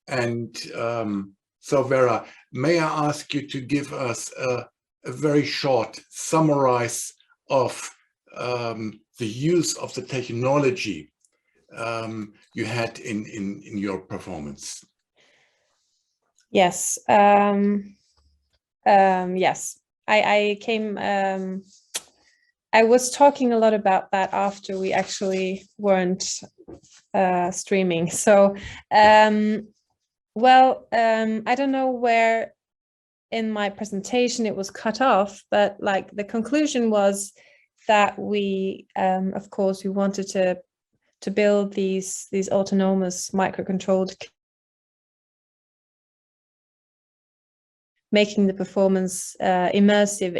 and so Vera, may I ask you to give us a very short summarize of the use of the technology you had in your performance? Yes. Yes. I came. I was talking a lot about that after we actually weren't streaming. So, I don't know where in my presentation it was cut off, but like the conclusion was that we, of course, we wanted to build these autonomous microcontrolled, making the performance immersive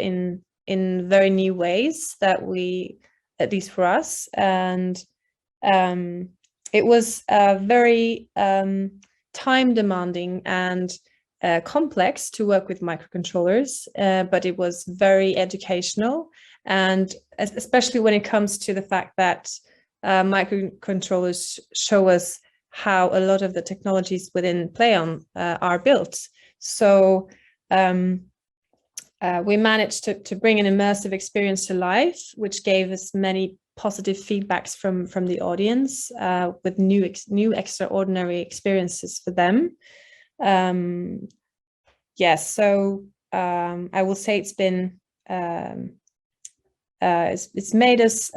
in very new ways that we, at least for us, and it was very time demanding and complex to work with microcontrollers, but it was very educational, and especially when it comes to the fact that microcontrollers show us how a lot of the technologies within PlayOn are built. So we managed to bring an immersive experience to life, which gave us many positive feedbacks from the audience, with new extraordinary experiences for them. Yes, so I will say it's been it's made us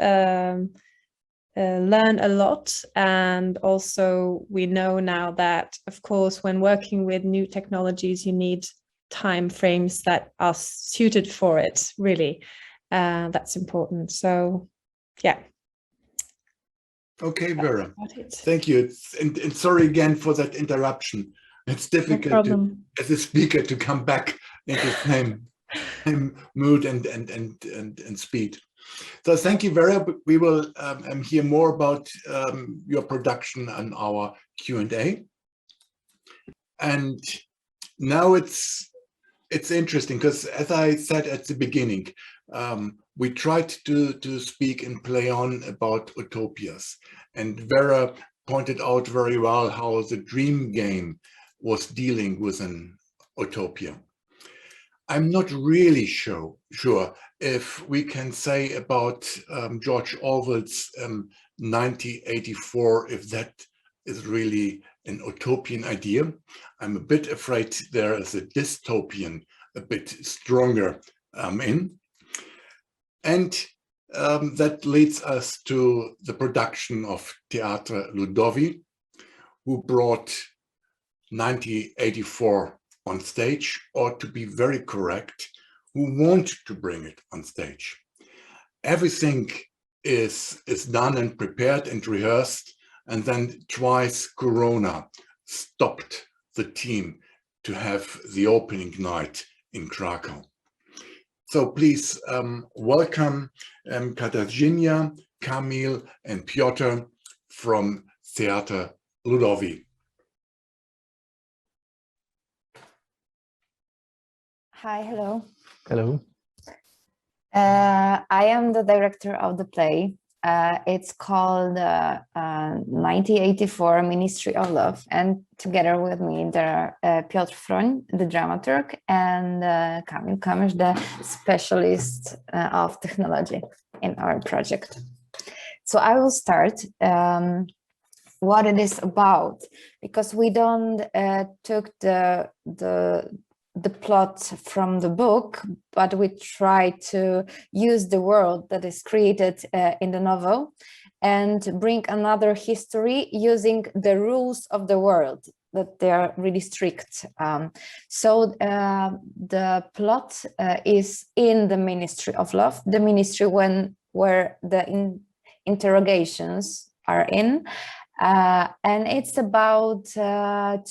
learn a lot, and also we know now that, of course, when working with new technologies, you need time frames that are suited for it, really. That's important. So yeah. Okay, Vera, thank you. And sorry again for that interruption. It's difficult as a speaker to come back into same mood and speed. So thank you, Vera. We will hear more about your production and our Q&A. And now it's interesting because, as I said at the beginning, we tried to speak in PlayOn about utopias, and Vera pointed out very well how the dream game was dealing with an utopia. I'm not really sure if we can say about George Orwell's 1984, if that is really an utopian idea. I'm a bit afraid there is a dystopian a bit stronger in. And that leads us to the production of Teatret Va, who brought 1984 on stage, or to be very correct, who want to bring it on stage. Everything is done and prepared and rehearsed, and then twice Corona stopped the team to have the opening night in Krakow. So please welcome Katarzyna, Kamil, and Piotr from Teatret Va. Hi, hello. Hello. I am the director of the play. It's called 1984 Ministry of Love, and together with me there are Piotr Froń, the dramaturg, and Kamil Kamysz, the specialist of technology in our project. So I will start what it is about, because we don't took the plot from the book, but we try to use the world that is created in the novel and bring another history using the rules of the world, that they are really strict. So the plot is in the Ministry of Love, the ministry where the interrogations are in. And it's about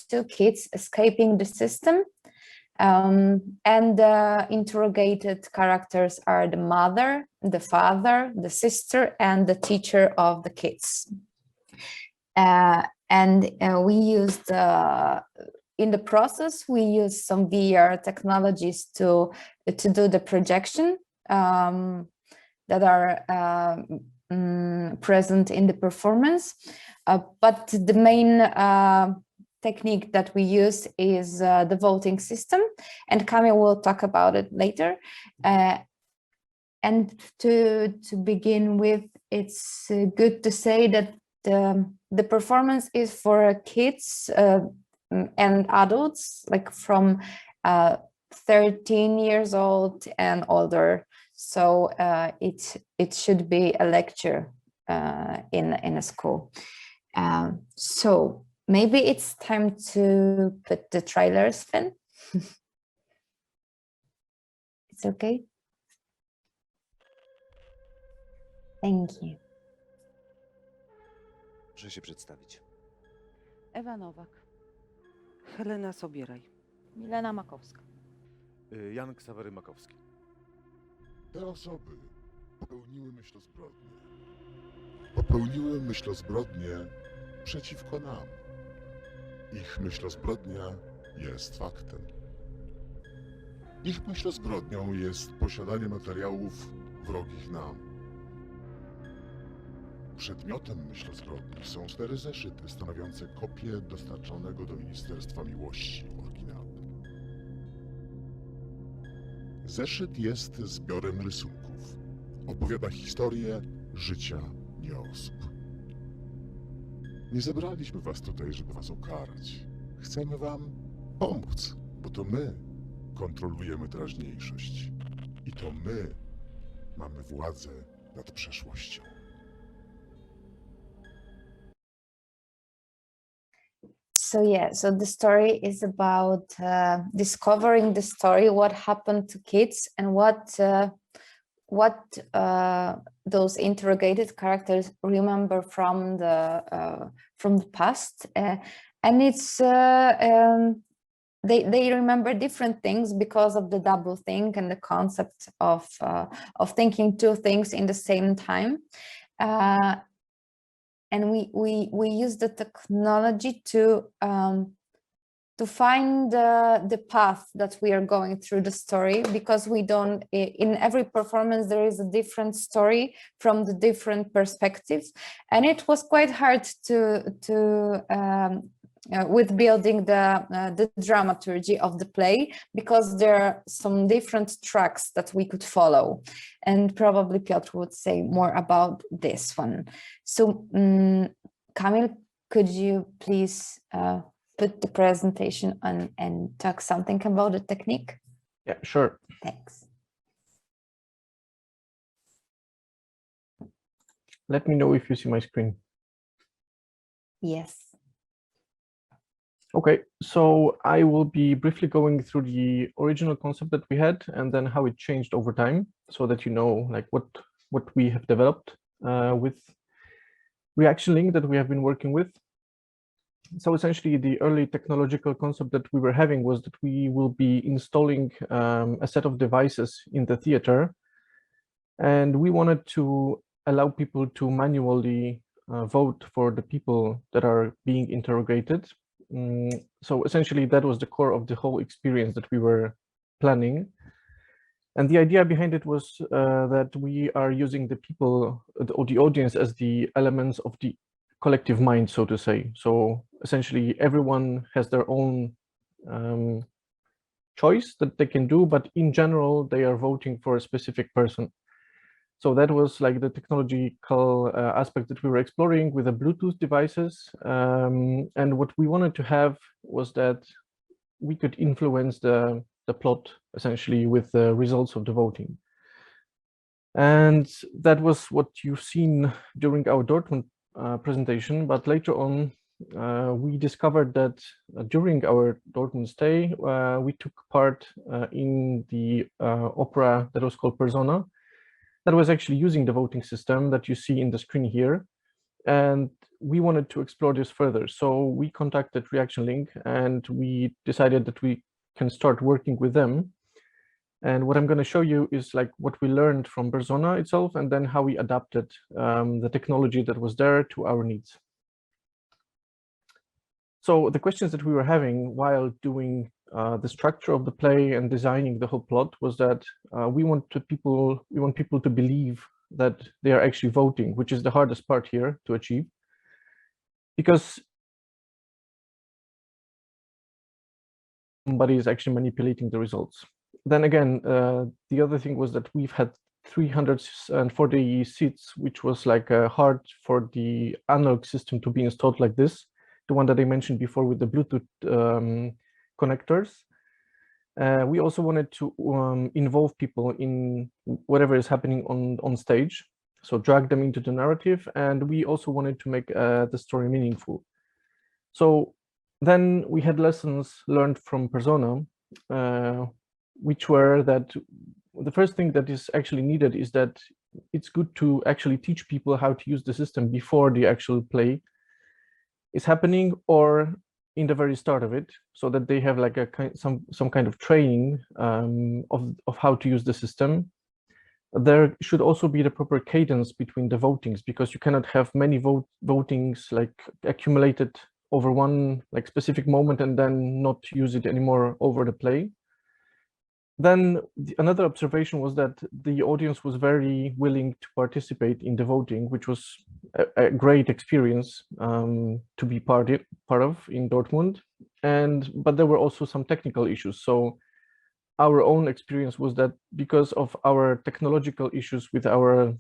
two kids escaping the system. And the interrogated characters are the mother, the father, the sister, and the teacher of the kids. And we used, in the process, we used some VR technologies to do the projection that are present in the performance. But the main technique that we use is the voting system, and Kamil will talk about it later. And to begin with, it's good to say that the performance is for kids and adults, like from 13 years old and older. So it should be a lecture in a school. So maybe it's time to put the trailers in. It's okay? Thank you. Proszę się przedstawić. Ewa Nowak. Helena Sobieraj. Milena Makowska. Jan Ksawery Makowski. Te osoby popełniły myślozbrodnie. Popełniły myślozbrodnie przeciwko nam. Ich myślozbrodnia jest faktem. Ich myślozbrodnią jest posiadanie materiałów wrogich nam. Przedmiotem myślozbrodni są 4 zeszyty stanowiące kopię dostarczonego do Ministerstwa Miłości oryginału. Zeszyt jest zbiorem rysunków. Opowiada historię życia nieosób. Nie zebraliśmy was tutaj, żeby was ukarać. Chcemy wam pomóc, bo to my kontrolujemy teraźniejszość. I to my mamy władzę nad przeszłością. So yeah, so the story is about discovering the story, what happened to kids, and what those interrogated characters remember from the past, and it's they remember different things because of the double think and the concept of thinking 2 things in the same time. And we use the technology to find the path that we are going through the story, because we don't, in every performance there is a different story from the different perspectives, and it was quite hard with building the dramaturgy of the play, because there are some different tracks that we could follow, and probably Piotr would say more about this one. So Kamil, could you please put the presentation on and talk something about the technique? Yeah, sure. Thanks. Let me know if you see my screen. Yes. Okay, so I will be briefly going through the original concept that we had and then how it changed over time, so that you know like what we have developed with Reaction Link that we have been working with. So essentially the early technological concept that we were having was that we will be installing a set of devices in the theater, and we wanted to allow people to manually vote for the people that are being interrogated. So essentially that was the core of the whole experience that we were planning. And the idea behind it was that we are using the people or the audience as the elements of the collective mind, so to say. So essentially everyone has their own choice that they can do, but in general they are voting for a specific person. So that was like the technological aspect that we were exploring with the Bluetooth devices. And what we wanted to have was that we could influence the plot essentially with the results of the voting. And that was what you've seen during our Dortmund presentation. But later on, we discovered that during our Dortmund stay, we took part in the opera that was called Persona, that was actually using the voting system that you see in the screen here. And we wanted to explore this further. So we contacted Reaction Link and we decided that we can start working with them. And what I'm going to show you is like what we learned from Persona itself, and then how we adapted the technology that was there to our needs. So the questions that we were having while doing the structure of the play and designing the whole plot was that we want people to believe that they are actually voting, which is the hardest part here to achieve, because somebody is actually manipulating the results. Then again, the other thing was that we've had 340 seats, which was like hard for the analog system to be installed like this, the one that I mentioned before with the Bluetooth connectors. We also wanted to involve people in whatever is happening on stage, so drag them into the narrative, and we also wanted to make the story meaningful. So then we had lessons learned from Persona, which were that the first thing that is actually needed is that it's good to actually teach people how to use the system before the actual play is happening, or in the very start of it, so that they have like some kind of training of how to use the system. There should also be the proper cadence between the votings, because you cannot have many votings like accumulated over one like specific moment and then not use it anymore over the play. Then another observation was that the audience was very willing to participate in the voting, which was a great experience to be part of in Dortmund. But there were also some technical issues. So our own experience was that because of our technological issues with our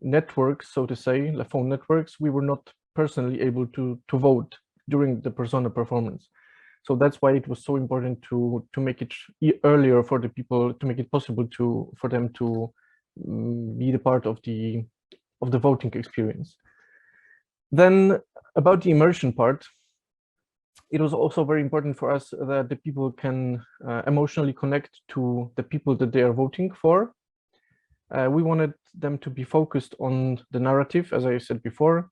networks, so to say, the phone networks, we were not personally able to vote during the persona performance. So that's why it was so important to make it earlier for the people, to make it possible for them to be the part of the voting experience. Then about the immersion part, it was also very important for us that the people can emotionally connect to the people that they are voting for. We wanted them to be focused on the narrative, as I said before.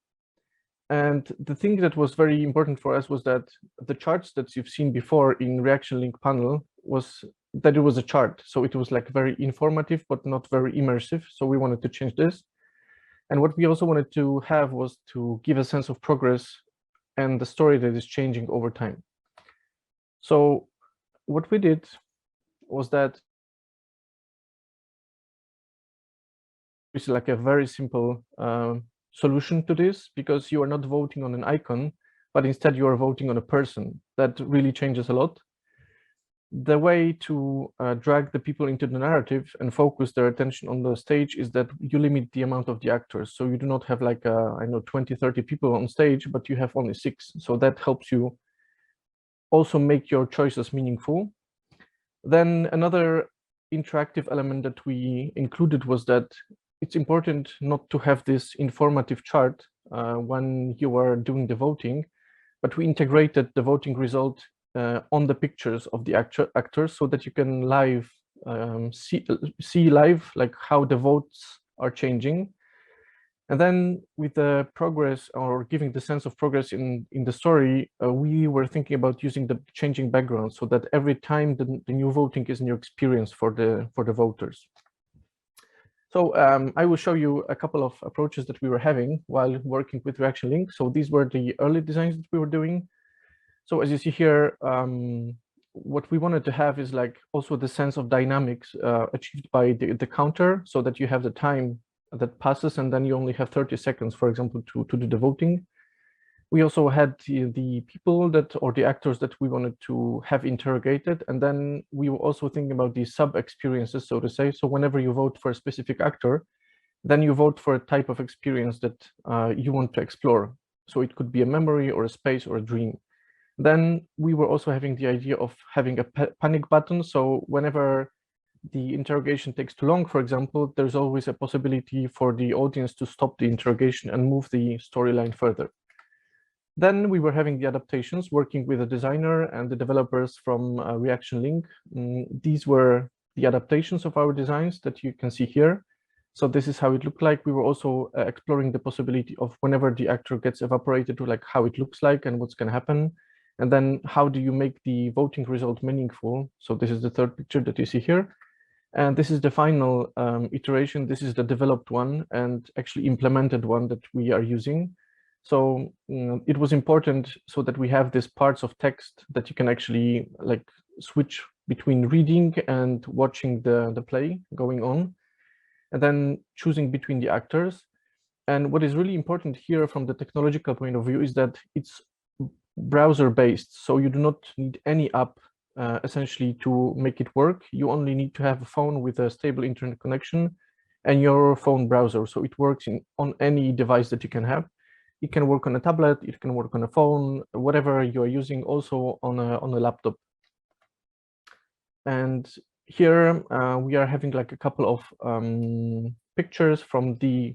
And the thing that was very important for us was that the charts that you've seen before in Reaction Link panel was that it was a chart. So it was like very informative, but not very immersive. So we wanted to change this. And what we also wanted to have was to give a sense of progress and the story that is changing over time. So what we did was that it's like a very simple solution to this, because you are not voting on an icon, but instead you are voting on a person. That really changes a lot. The way to drag the people into the narrative and focus their attention on the stage is that you limit the amount of the actors. So you do not have like, I know, 20, 30 people on stage, but you have only 6. So that helps you also make your choices meaningful. Then another interactive element that we included was that it's important not to have this informative chart when you are doing the voting, but we integrated the voting result on the pictures of the actors, so that you can live see live like how the votes are changing. And then with the progress, or giving the sense of progress in the story, we were thinking about using the changing background, so that every time the new voting is a new experience for the voters. So I will show you a couple of approaches that we were having while working with Reaction Link. So these were the early designs that we were doing. So as you see here, what we wanted to have is like also the sense of dynamics achieved by the counter, so that you have the time that passes and then you only have 30 seconds, for example, to do the voting. We also had the people or the actors that we wanted to have interrogated. And then we were also thinking about the sub experiences, so to say. So whenever you vote for a specific actor, then you vote for a type of experience that you want to explore. So it could be a memory or a space or a dream. Then we were also having the idea of having a panic button. So whenever the interrogation takes too long, for example, there's always a possibility for the audience to stop the interrogation and move the storyline further. Then we were having the adaptations, working with a designer and the developers from Reaction Link. These were the adaptations of our designs that you can see here. So this is how it looked like. We were also exploring the possibility of whenever the actor gets evaporated, to like how it looks like and what's going to happen. And then how do you make the voting result meaningful? So this is the third picture that you see here. And this is the final iteration. This is the developed one and actually implemented one that we are using. So it was important so that we have these parts of text that you can actually like switch between reading and watching the play going on, and then choosing between the actors. And what is really important here from the technological point of view is that it's browser based. So you do not need any app essentially to make it work. You only need to have a phone with a stable internet connection and your phone browser. So it works on any device that you can have. It can work on a tablet, it can work on a phone, whatever you are using, also on a laptop. And here we are having like a couple of pictures from the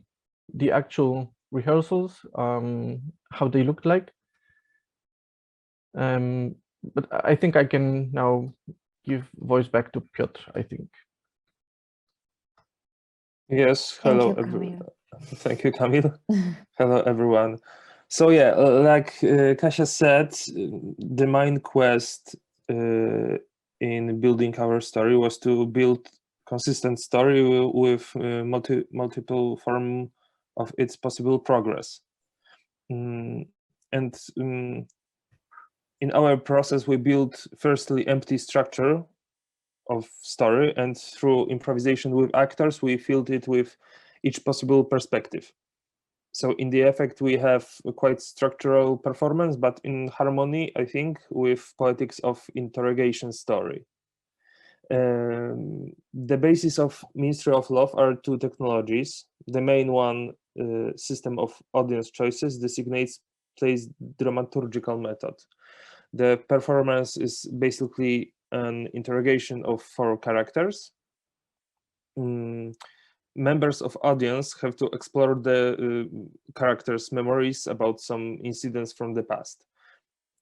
actual rehearsals, how they looked like. But I think I can now give voice back to Piotr, I think. Yes, Thank hello. you, Camille. Thank you, Camille. Hello, everyone. So yeah, like Kasia said, the main quest in building our story was to build consistent story with multiple form of its possible progress. And in our process, we built firstly empty structure of story, and through improvisation with actors, we filled it with each possible perspective. So in the effect, we have a quite structural performance, but in harmony, I think, with poetics of interrogation story. The basis of Ministry of Love are two technologies. The main one, system of audience choices, designates plays dramaturgical method. The performance is basically an interrogation of 4 characters. Members of audience have to explore the characters' memories about some incidents from the past.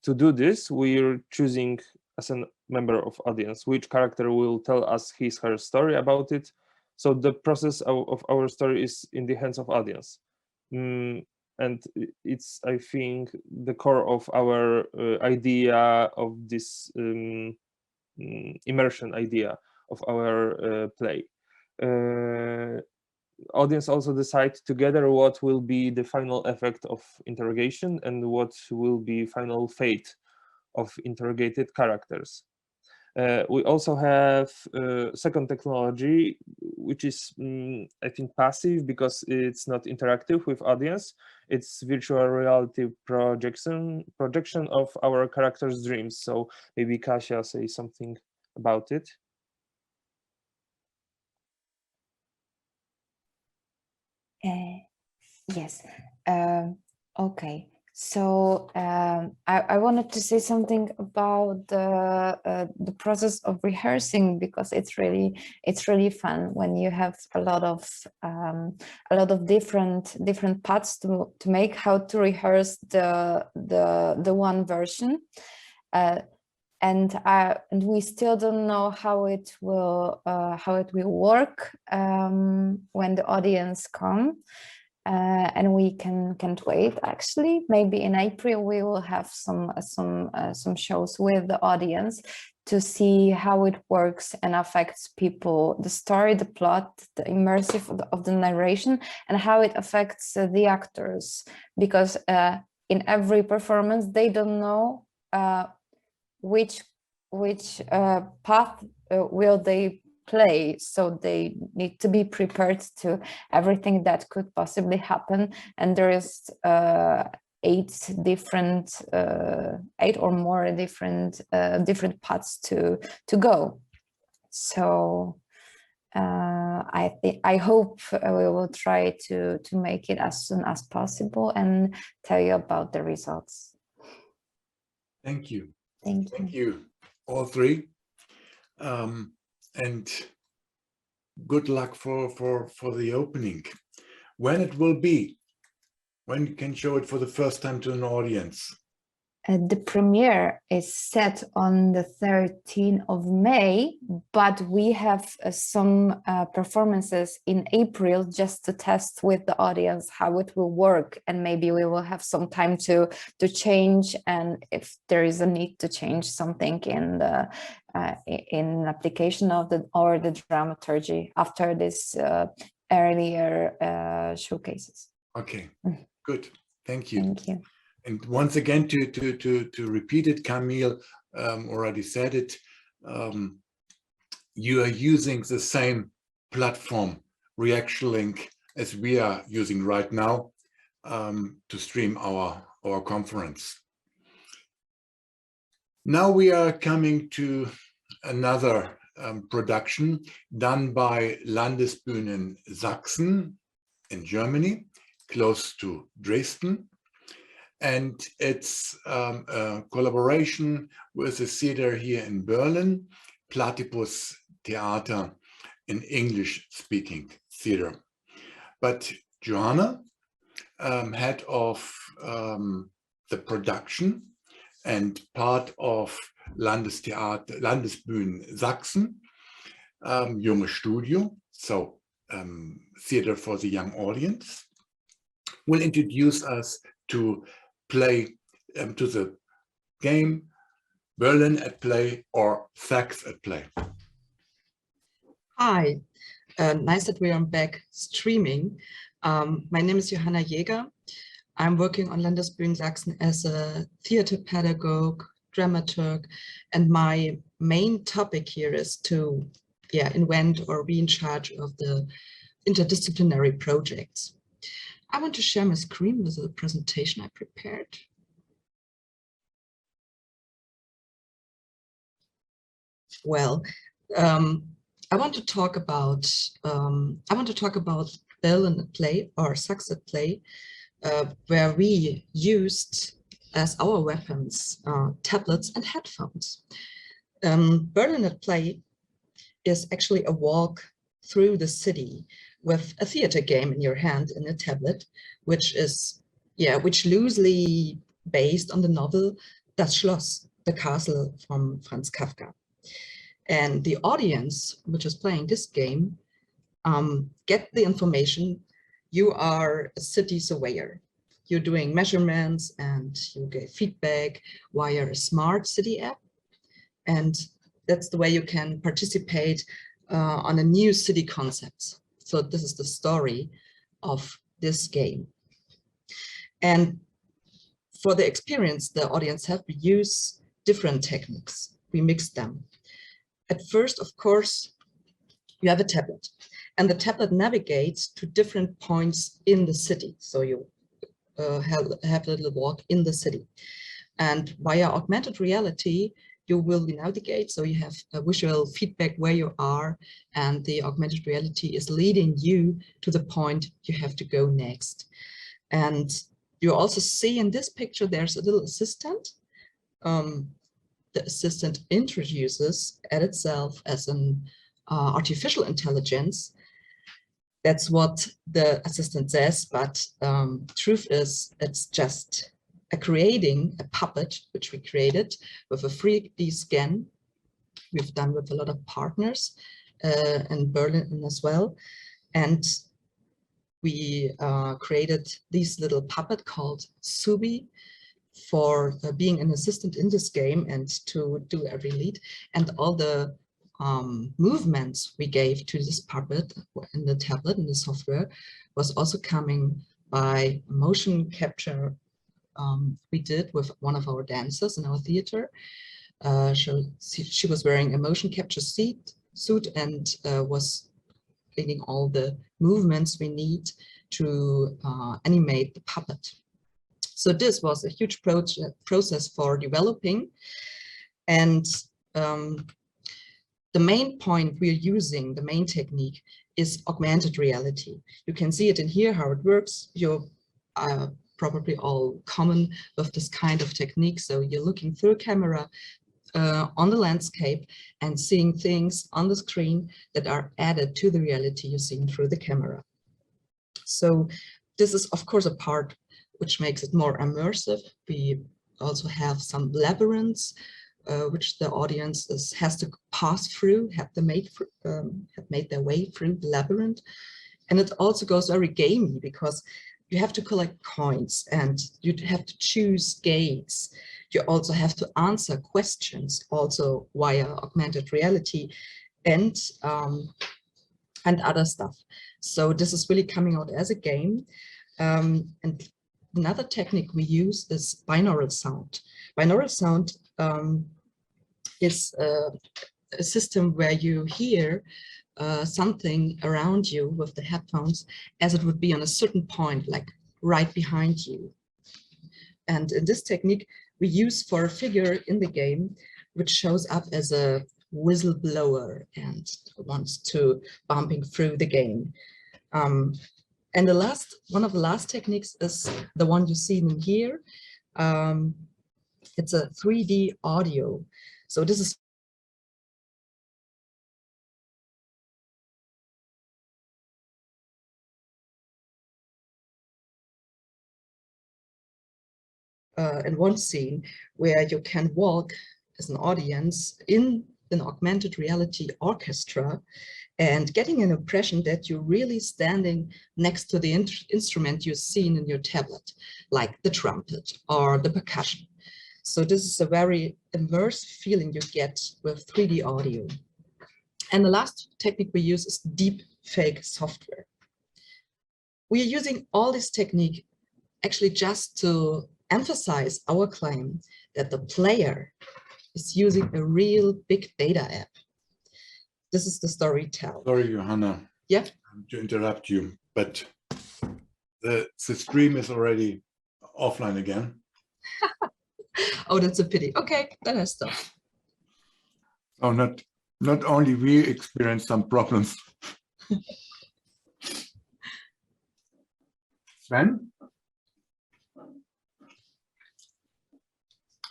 To do this, we're choosing as a member of audience which character will tell us her story about it. So the process of our story is in the hands of audience. And it's, I think, the core of our idea of this immersion idea of our play. Audience also decide together what will be the final effect of interrogation and what will be final fate of interrogated characters. We also have second technology, which is, I think, passive because it's not interactive with audience. It's virtual reality projection of our characters' dreams. So maybe Kasia say something about it. Yes. Okay. So I wanted to say something about the process of rehearsing, because it's really fun when you have a lot of different parts to make, how to rehearse the one version, and we still don't know how it will work when the audience come. And we can't wait. Actually, maybe in April we will have some shows with the audience to see how it works and affects people, the story, the plot, the immersive of the narration, and how it affects the actors. Because in every performance they don't know which path will they play, so they need to be prepared to everything that could possibly happen. And there is 8 or more different paths to go. So I hope we will try to make it as soon as possible and tell you about the results. Thank you. Thank you, all 3. And good luck for the opening. When it will be? When you can show it for the first time to an audience? The premiere is set on the 13th of May, but we have some performances in April just to test with the audience how it will work, and maybe we will have some time to change, and if there is a need to change something in the application of the dramaturgy after this earlier showcases. Okay, good. Thank you. Thank you. And once again, to repeat it, Camille already said it, you are using the same platform, Reaction Link, as we are using right now to stream our conference. Now we are coming to another production done by Landesbu in Sachsen in Germany, close to Dresden. And it's a collaboration with a theater here in Berlin, Platypus Theater, an English-speaking theater. But Johanna, head of the production and part of Landesbu Sachsen, Junge Studio. So theater for the young audience, will introduce us to play, to the game Berlin at Play or Facts at Play. Hi, nice that we are back streaming. My name is Johanna Jaeger. I'm working on Landesbu in Sachsen as a theater pedagogue, dramaturg, and my main topic here is to invent or be in charge of the interdisciplinary projects. I want to share my screen with a presentation I prepared. Well, I want to talk about Berlin at Play or Sachsen at Play, where we used as our weapons tablets and headphones. Berlin at Play is actually a walk through the city with a theater game in your hand in a tablet, which is loosely based on the novel Das Schloss, the castle from Franz Kafka. And the audience, which is playing this game, get the information. You are a city surveyor. You're doing measurements and you get feedback via a smart city app. And that's the way you can participate on a new city concept. So this is the story of this game. And for the experience the audience have, we use different techniques. We mix them. At first, of course, you have a tablet, and the tablet navigates to different points in the city. So you have a little walk in the city. And via augmented reality, you will navigate. So you have a visual feedback where you are, and the augmented reality is leading you to the point you have to go next. And you also see in this picture, there's a little assistant. The assistant introduces at itself as an artificial intelligence. That's what the assistant says, but truth is it's just creating a puppet, which we created with a 3D scan. We've done with a lot of partners in Berlin as well. And we created this little puppet called Subi for being an assistant in this game and to do every lead. And all the movements we gave to this puppet in the tablet, in the software, was also coming by motion capture we did with one of our dancers in our theater. She was wearing a motion capture suit and was creating all the movements we need to animate the puppet. So this was a huge process for developing. And the main point we're using, the main technique, is augmented reality. You can see it in here, how it works. You're probably all common with this kind of technique. So you're looking through a camera on the landscape and seeing things on the screen that are added to the reality you're seeing through the camera. So this is, of course, a part which makes it more immersive. We also have some labyrinths, which the audience has to pass through, have made their way through the labyrinth. And it also goes very gamey because you have to collect coins and you have to choose gates. You also have to answer questions also via augmented reality and other stuff. So this is really coming out as a game. And another technique we use is binaural sound. Binaural sound is a system where you hear something around you with the headphones as it would be on a certain point, like right behind you. And in this technique, we use for a figure in the game, which shows up as a whistleblower and wants to bumping through the game. And one of the last techniques is the one you see in here. It's a 3D audio. So this is in one scene where you can walk as an audience in an augmented reality orchestra and getting an impression that you're really standing next to the instrument you've seen in your tablet, like the trumpet or the percussion. So this is a very immersive feeling you get with 3D audio. And the last technique we use is deep fake software. We are using all this technique actually just to emphasize our claim that the player is using a real big data app. This is the storytelling. Sorry, Johanna. Yeah. To interrupt you, but the stream is already offline again. Oh, that's a pity. Okay, then I stop. Oh, not only we experience some problems. Sven?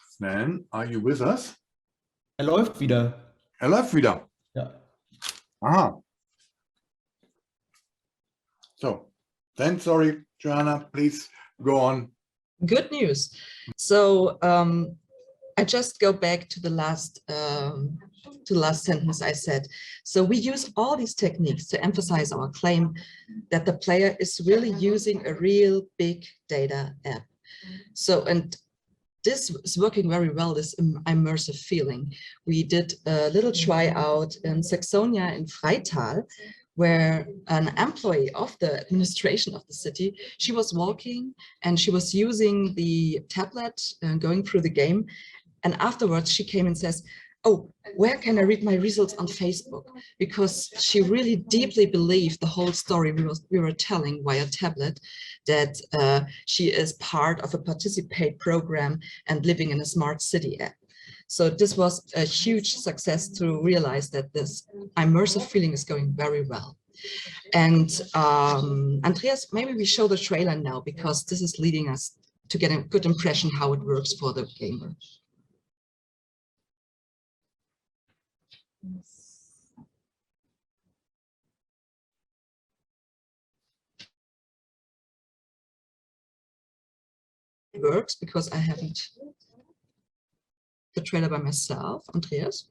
Sven, are you with us? Er läuft wieder. Er läuft wieder. Ja. Aha. So, then sorry, Johanna, please go on. Good news. So I just go back to the last sentence I said. So we use all these techniques to emphasize our claim that the player is really using a real big data app. So, and this is working very well, this immersive feeling. We did a little tryout in Saxonia in Freital, where an employee of the administration of the city, she was walking and she was using the tablet and going through the game. And afterwards she came and says, oh, where can I read my results on Facebook? Because she really deeply believed the whole story we were telling via tablet, that she is part of a Participate program and living in a smart city app. So this was a huge success to realize that this immersive feeling is going very well. And Andreas, maybe we show the trailer now, because this is leading us to get a good impression how it works for the gamer. It works because I haven't the trailer by myself. Andreas?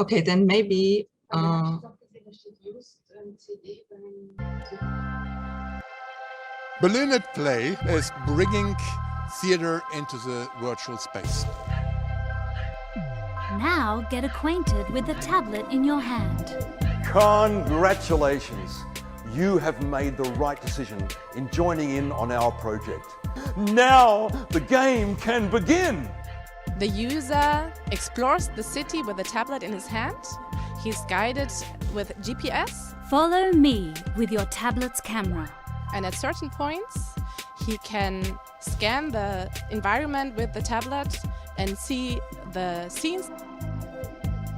Okay, then maybe Berlin at Play is bringing theater into the virtual space. Now get acquainted with the tablet in your hand. Congratulations! You have made the right decision in joining in on our project. Now the game can begin! The user explores the city with a tablet in his hand. He's guided with GPS. Follow me with your tablet's camera. And at certain points, he can scan the environment with the tablet and see the scenes.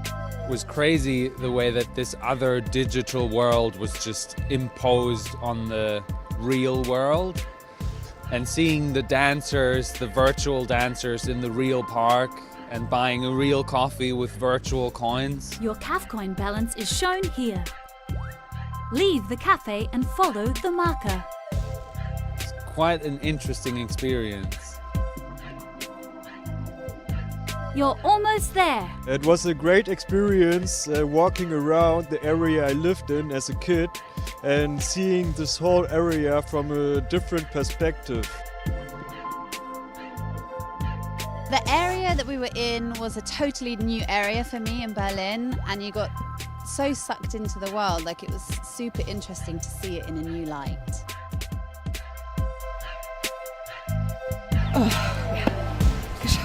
It was crazy the way that this other digital world was just imposed on the real world. And seeing the dancers, the virtual dancers in the real park, and buying a real coffee with virtual coins. Your CAF coin balance is shown here. Leave the cafe and follow the marker. It's quite an interesting experience. You're almost there. It was a great experience walking around the area I lived in as a kid and seeing this whole area from a different perspective. The area that we were in was a totally new area for me in Berlin, and you got so sucked into the world, like it was super interesting to see it in a new light.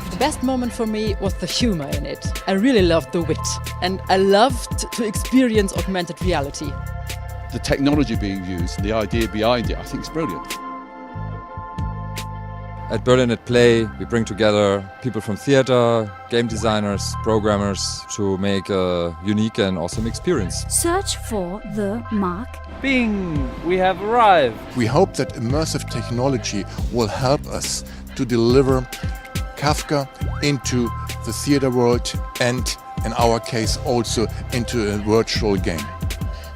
The best moment for me was the humor in it. I really loved the wit, and I loved to experience augmented reality. The technology being used, the idea behind it, I think is brilliant. At Berlin at Play, we bring together people from theater, game designers, programmers to make a unique and awesome experience. Search for the mark. Bing! We have arrived. We hope that immersive technology will help us to deliver Kafka into the theater world and in our case also into a virtual game.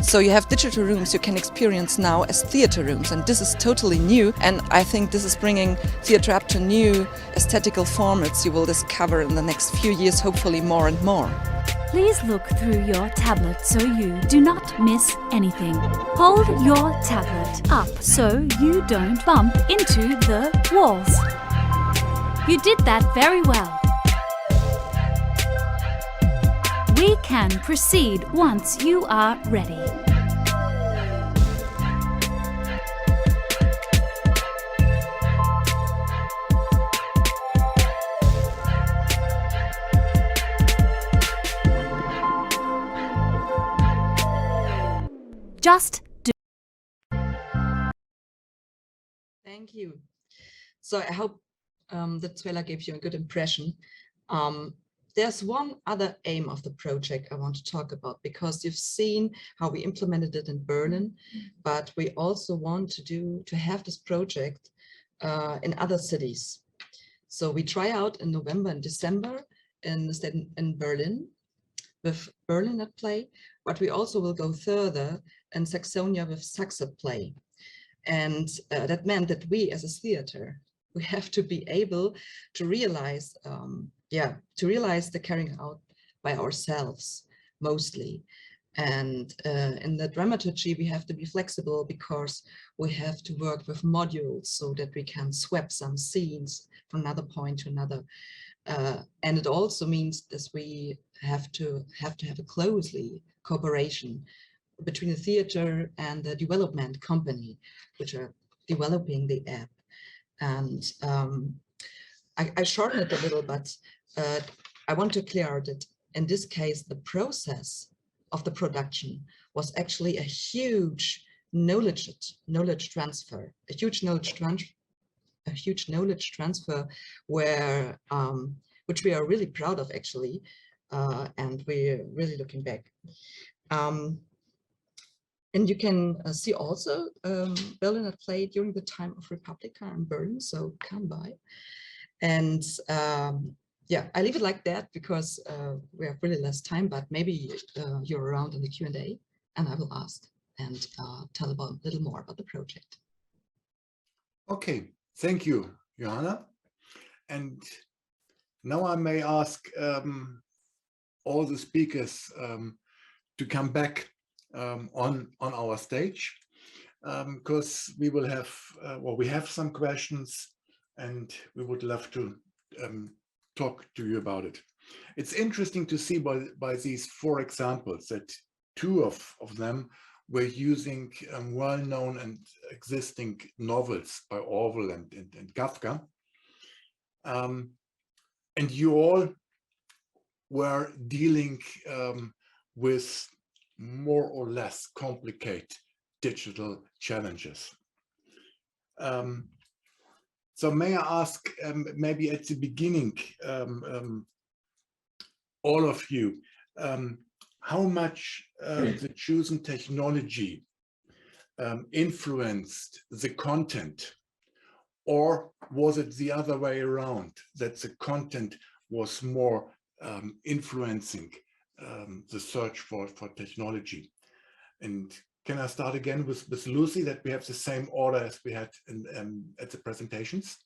So you have digital rooms you can experience now as theater rooms, and this is totally new, and I think this is bringing theater up to new aesthetical formats you will discover in the next few years, hopefully more and more. Please look through your tablet so you do not miss anything. Hold your tablet up so you don't bump into the walls. You did that very well. We can proceed once you are ready. Just do. Thank you. So I hope that Svela gave you a good impression. There's one other aim of the project I want to talk about, because you've seen how we implemented it in Berlin, but we also want to have this project in other cities. So we try out in November and December in Berlin with Berlin at Play, but we also will go further in Saxonia with Sachsen Play. And that meant that we as a theater, we have to be able to realize the carrying out by ourselves mostly. And in the dramaturgy, we have to be flexible because we have to work with modules so that we can swap some scenes from another point to another. And it also means that we have to have a closely cooperation between the theater and the development company, which are developing the app. And I shorten it a little, but I want to clear out that in this case, the process of the production was actually a huge knowledge transfer, where which we are really proud of actually, and we're really looking back. And you can see also Berlin at Play during the time of Republica in Berlin, so come by. And yeah, I leave it like that because we have really less time, but maybe you're around in the Q&A and I will ask and tell a little more about the project. Okay, thank you, Johanna. And now I may ask all the speakers to come back on our stage, because we will have, we have some questions and we would love to talk to you about it. It's interesting to see by these 4 examples that 2 of them were using well-known and existing novels by Orwell and Kafka. And you all were dealing with more or less complicated digital challenges. So may I ask, maybe at the beginning, all of you, how much the chosen technology influenced the content, or was it the other way around, that the content was more influencing the search for technology? And can I start again with Lucy, that we have the same order as we had at the presentations?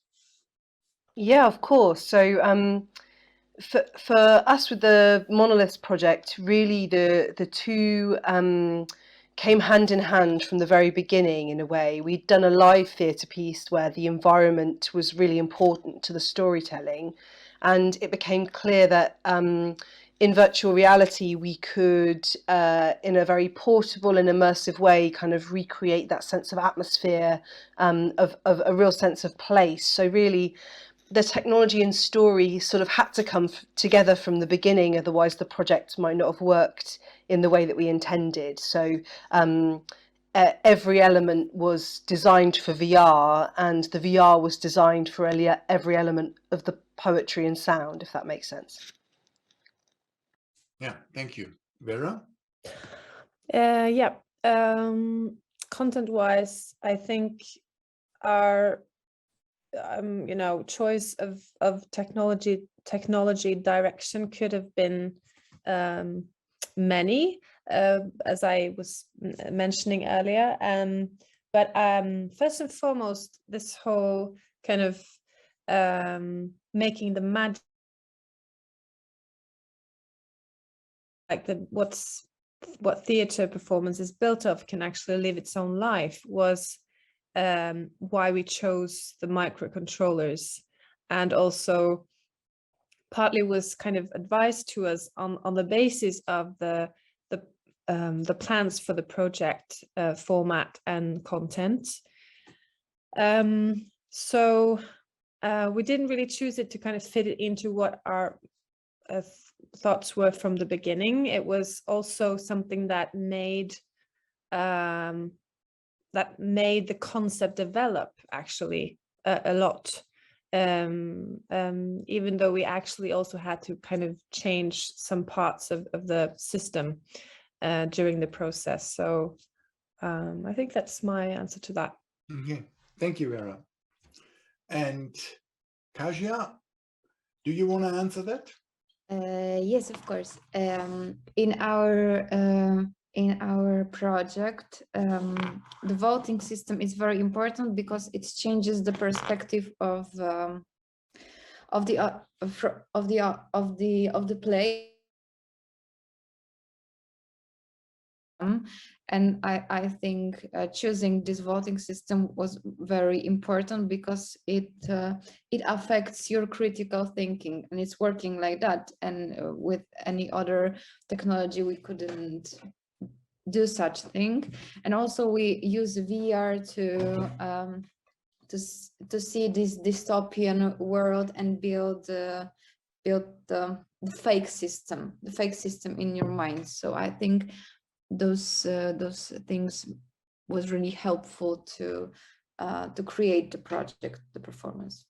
Yeah, of course. So for us with the Monolith project, really the 2 came hand in hand from the very beginning in a way. We'd done a live theatre piece where the environment was really important to the storytelling, and it became clear that in virtual reality, we could, in a very portable and immersive way, kind of recreate that sense of atmosphere, of a real sense of place. So really, the technology and story sort of had to come together from the beginning, otherwise the project might not have worked in the way that we intended. So every element was designed for VR, and the VR was designed for every element of the poetry and sound, if that makes sense. Yeah, thank you. Vera? Yeah, content-wise, I think our you know, choice of technology direction could have been many, as I was mentioning earlier. But first and foremost, this whole kind of making the magic, like what theatre performance is built of can actually live its own life, was why we chose the microcontrollers, and also partly was kind of advised to us on the basis of the plans for the project format and content. So we didn't really choose it to kind of fit it into what our thoughts were from the beginning. It was also something that made the concept develop actually a lot. Even though we actually also had to kind of change some parts of the system during the process. So I think that's my answer to that. Okay. Thank you, Vera. And Kasia, do you want to answer that? Yes, of course. In our project, the voting system is very important because it changes the perspective of the play. And I think choosing this voting system was very important because it affects your critical thinking, and it's working like that. And with any other technology, we couldn't do such thing. And also we use VR to see this dystopian world and build the fake system in your mind. So I think those things was really helpful to create the project, the performance.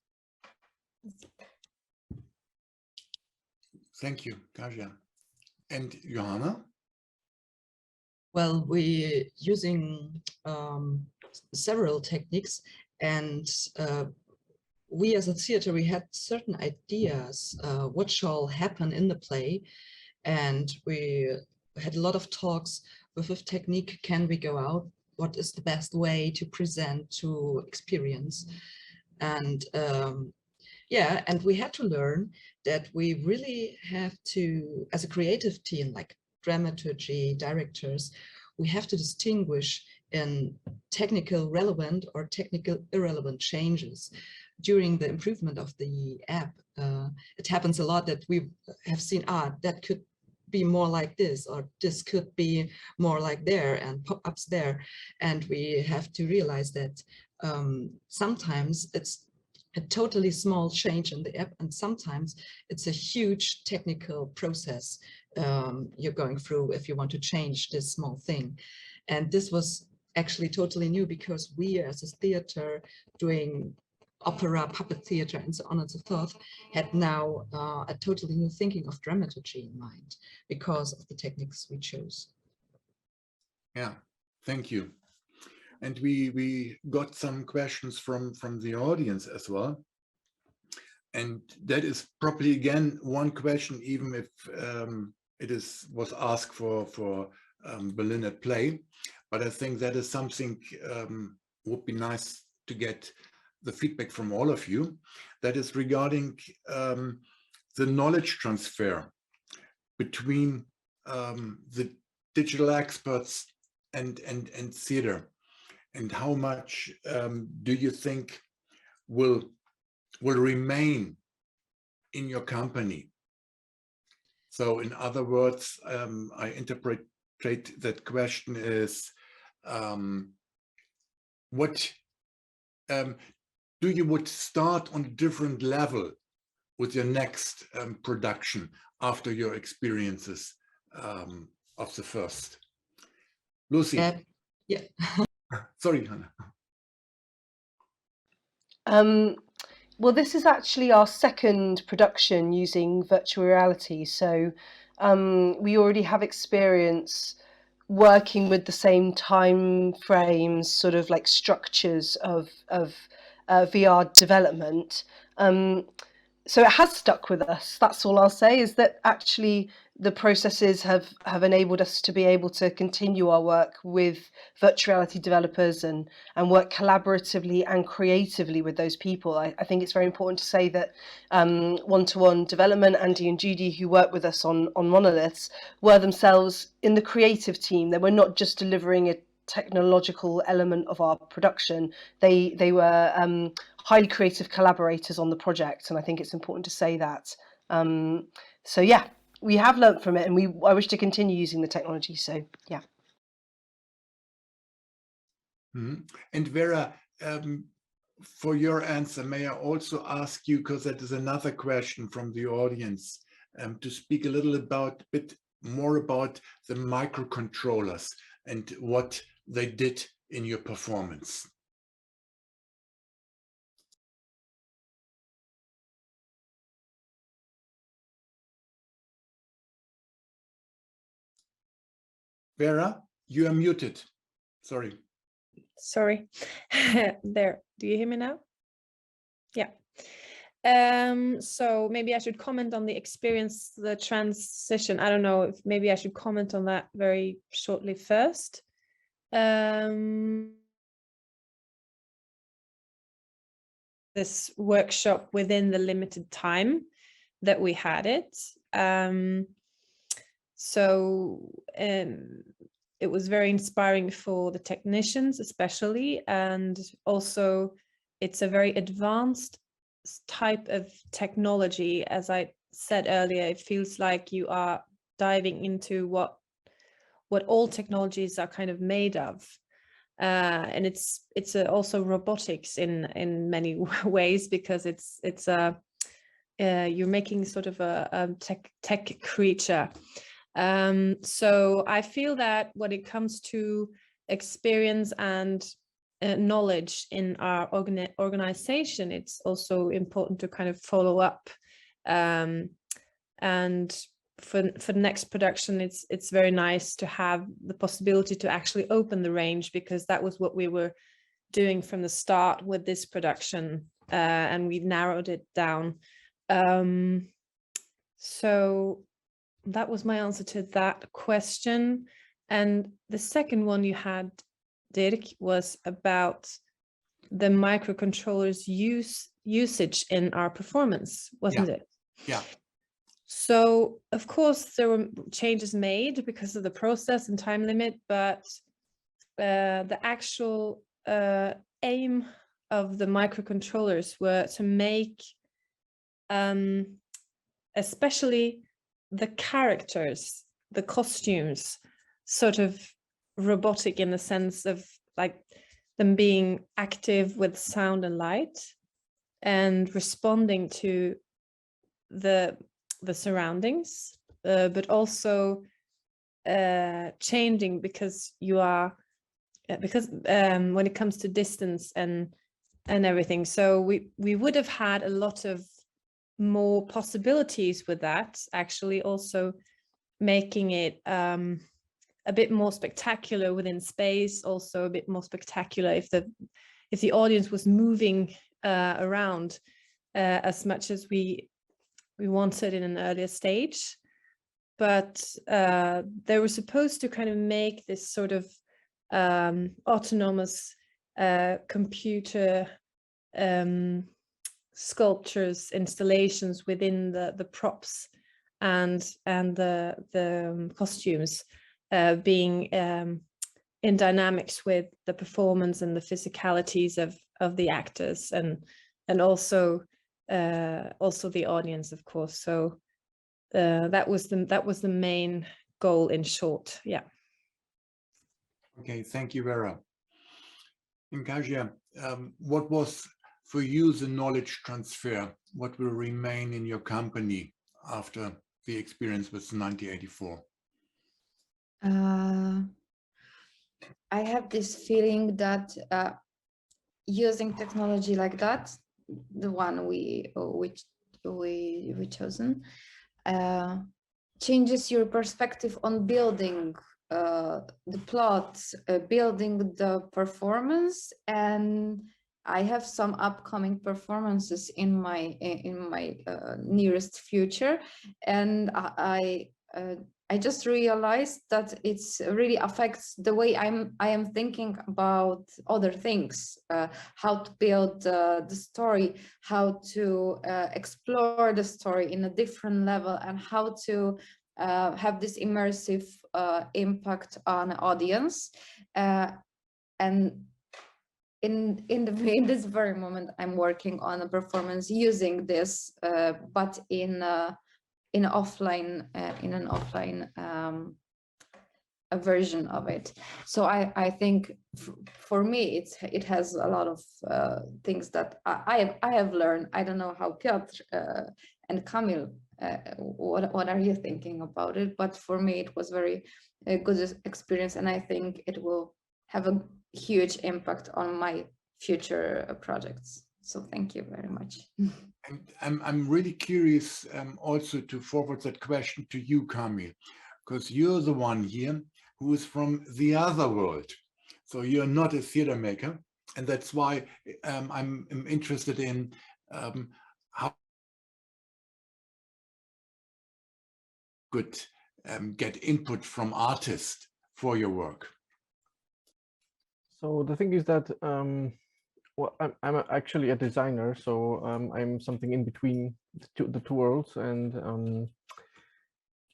Thank you, Kasia. And Johanna? Well, we're using several techniques, and we as a theater, we had certain ideas what shall happen in the play, and we had a lot of talks with technique. Can we go out? What is the best way to present, to experience? And yeah, and we had to learn that we really have to, as a creative team, like dramaturgy, directors, we have to distinguish in technical relevant or technical irrelevant changes. During the improvement of the app, it happens a lot that we have seen, that could be more like this, or this could be more like there, and pop-ups there. And we have to realize that sometimes it's a totally small change in the app, and sometimes it's a huge technical process you're going through if you want to change this small thing. And this was actually totally new because we as a theater doing opera, puppet theater, and so on and so forth, had now a totally new thinking of dramaturgy in mind because of the techniques we chose. Yeah, thank you. And we got some questions from the audience as well. And that is probably again one question, even if it was asked for Berlin at Play, but I think that is something would be nice to get the feedback from all of you. That is regarding the knowledge transfer between the digital experts and theater, and how much do you think will remain in your company? So in other words, I interpret that question is what do you would start on a different level with your next production after your experiences of the first? Lucy. Yeah. Sorry, Hannah. Well, this is actually our second production using virtual reality. So we already have experience working with the same time frames, sort of like structures of VR development. so it has stuck with us. That's all I'll say, is that actually the processes have enabled us to be able to continue our work with virtual reality developers and work collaboratively and creatively with those people. I think it's very important to say that one-to-one development, Andy and Judy, who work with us on monoliths, were themselves in the creative team. They were not just delivering a technological element of our production. They were highly creative collaborators on the project, and I think it's important to say that. So yeah, we have learnt from it, and I wish to continue using the technology. So yeah. And Vera, for your answer, may I also ask you, because that is another question from the audience, to speak a bit more about the microcontrollers and what they did in your performance. Vera, you are muted. Sorry. There, do you hear me now? Yeah. So maybe I should comment on the experience, the transition. I don't know if maybe I should comment on that very shortly first. This workshop within the limited time that we had it. It was very inspiring for the technicians especially, and also it's a very advanced type of technology. As I said earlier, it feels like you are diving into what all technologies are kind of made of. And it's also robotics in many ways, because you're making sort of a tech creature. So I feel that when it comes to experience and knowledge in our organization, it's also important to kind of follow up. And for next production, it's very nice to have the possibility to actually open the range, because that was what we were doing from the start with this production, and we've narrowed it down. So that was my answer to that question. And the second one you had, Dirk, was about the microcontrollers usage in our performance, wasn't it? Yeah. So of course there were changes made because of the process and time limit, but the actual aim of the microcontrollers were to make especially the characters, the costumes, sort of robotic, in the sense of like them being active with sound and light and responding to the surroundings, but also changing because when it comes to distance and everything. So we would have had a lot of more possibilities with that, actually, also making it a bit more spectacular within space, also a bit more spectacular if the audience was moving around as much as we wanted in an earlier stage. But they were supposed to kind of make this sort of autonomous computer sculptures, installations within the props and the costumes, being in dynamics with the performance and the physicalities of the actors and also the audience, of course. So that was the main goal, in short. Yeah. Okay, thank you, Vera. And Kasia, what was for you the knowledge transfer? What will remain in your company after the experience with 9084? I have this feeling that using technology like that, the one we chosen, changes your perspective on building the plot, building the performance, and I have some upcoming performances in my nearest future, and I just realized that it's really affects the way I am thinking about other things, how to build the story, how to explore the story in a different level, and how to have this immersive impact on the audience. And in this very moment, I'm working on a performance using this, but in an offline a version of it. So I think for me it has a lot of things that I have learned. I don't know how Piotr and Kamil, what are you thinking about it? But for me it was very good experience, and I think it will have a huge impact on my future projects. So thank you very much. And I'm really curious also to forward that question to you, Kamil, because you're the one here who is from the other world. So you're not a theater maker, and that's why I'm interested in how could get input from artists for your work. So the thing is that well, I'm actually a designer, so I'm something in between the two worlds. And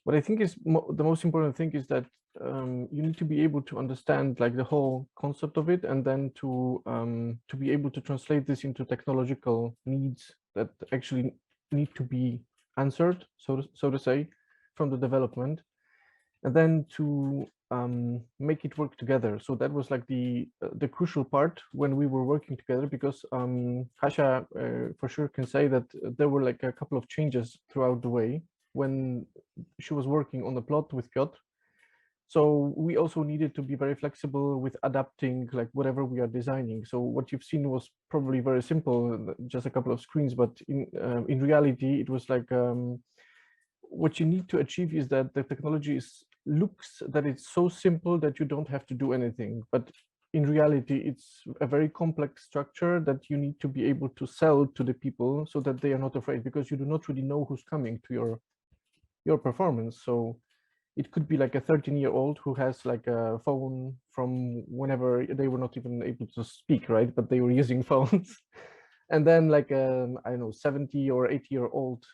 what I think is the most important thing is that you need to be able to understand like the whole concept of it, and then to be able to translate this into technological needs that actually need to be answered, so to say, from the development, and then to make it work together. So that was like the crucial part when we were working together, because Kasia for sure can say that there were like a couple of changes throughout the way when she was working on the plot with Piotr. So we also needed to be very flexible with adapting like whatever we are designing. So what you've seen was probably very simple, just a couple of screens, but in reality it was like what you need to achieve is that the technology looks that it's so simple that you don't have to do anything, but in reality it's a very complex structure that you need to be able to sell to the people so that they are not afraid, because you do not really know who's coming to your performance. So it could be like a 13-year-old who has like a phone from whenever they were not even able to speak, right, but they were using phones. And then like I don't know, 70 or 80-year-old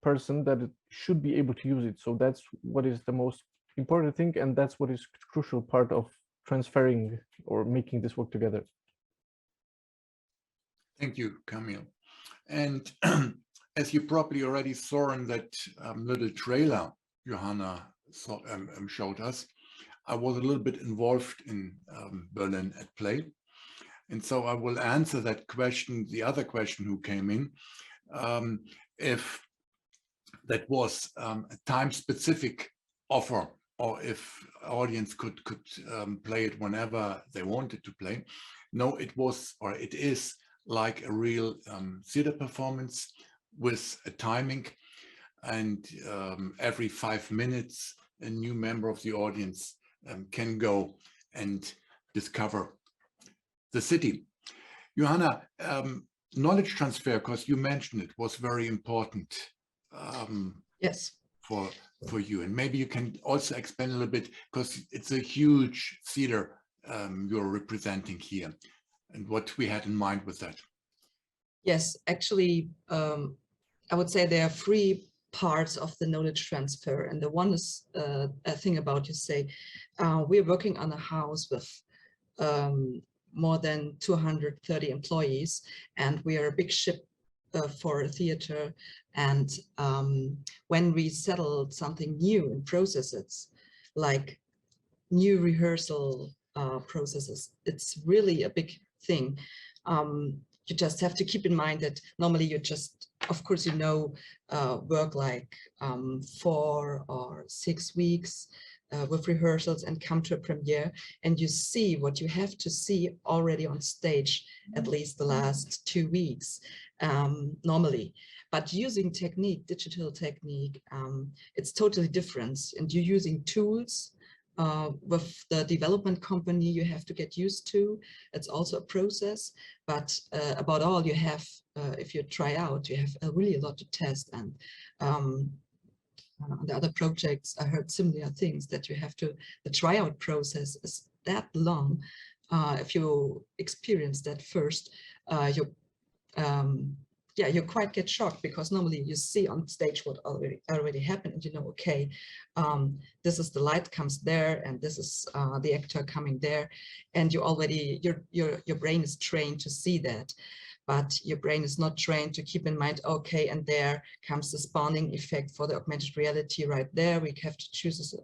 person that should be able to use it. So that's what is the most important thing, and that's what is crucial part of transferring or making this work together. Thank you, Kamil. And as you probably already saw in that little trailer Johanna showed us, I was a little bit involved in Berlin at Play, and so I will answer that question, the other question who came in, if that was a time-specific offer, or if audience could play it whenever they wanted to play. No, it was, or it is, like a real theater performance with a timing, and every 5 minutes a new member of the audience can go and discover the city. Johanna, knowledge transfer, because you mentioned it, was very important. Yes. For you, and maybe you can also explain a little bit, because it's a huge theater you're representing here, and what we had in mind with that. Yes, actually, I would say there are 3 parts of the knowledge transfer, and the one is a thing about, you say, we're working on a house with more than 230 employees, and we are a big ship for a theater, and when we settled something new in processes, like new rehearsal processes, it's really a big thing. You just have to keep in mind that normally you just, of course, you know, work like 4 or 6 weeks with rehearsals and come to a premiere, and you see what you have to see already on stage, at least the last 2 weeks normally. But using technique, digital technique, it's totally different, and you're using tools with the development company you have to get used to. It's also a process, but about all you have, if you try out, you have really a lot to test. And on the other projects, I heard similar things, that you have to, the tryout process is that long. If you experience that first, you quite get shocked, because normally you see on stage what already happened, and you know, okay, this is the light comes there, and this is the actor coming there, and you already, your brain is trained to see that, but your brain is not trained to keep in mind, okay, and there comes the spawning effect for the augmented reality right there. We have to choose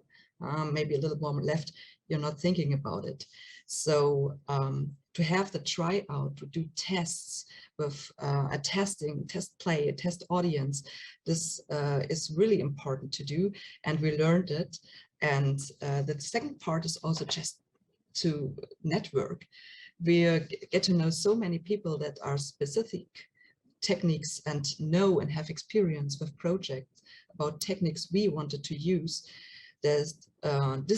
maybe a little more left. You're not thinking about it. So to have the tryout, to do tests with a test play, a test audience, this is really important to do, and we learned it. And the second part is also just to network. We get to know so many people that are specific techniques and know and have experience with projects about techniques we wanted to use. This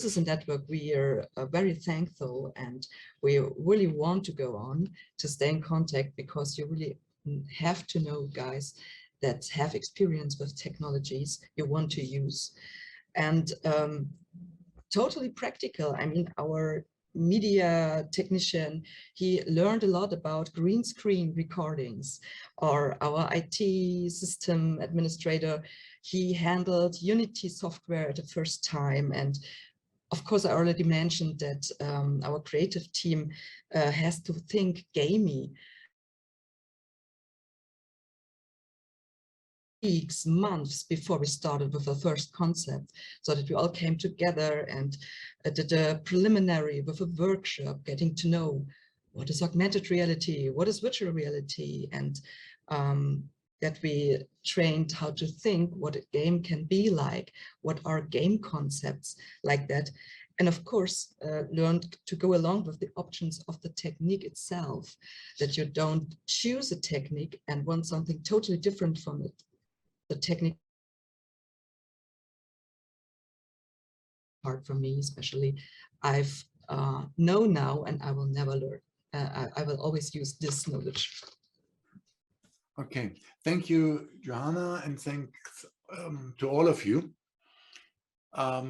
is a network we are very thankful, and we really want to go on to stay in contact, because you really have to know guys that have experience with technologies you want to use. And totally practical. I mean, our media technician, he learned a lot about green screen recordings, or our IT system administrator, he handled Unity software at the first time. And of course, I already mentioned that our creative team has to think gamey. Weeks, months before we started with the first concept, so that we all came together and did a preliminary with a workshop, getting to know what is augmented reality, what is virtual reality, and that we trained how to think what a game can be like, what are game concepts like that. And of course, learned to go along with the options of the technique itself, that you don't choose a technique and want something totally different from it. The technique part for me, especially, I've know now, and I will never learn. I will always use this knowledge. Okay, thank you, Johanna, and thanks to all of you.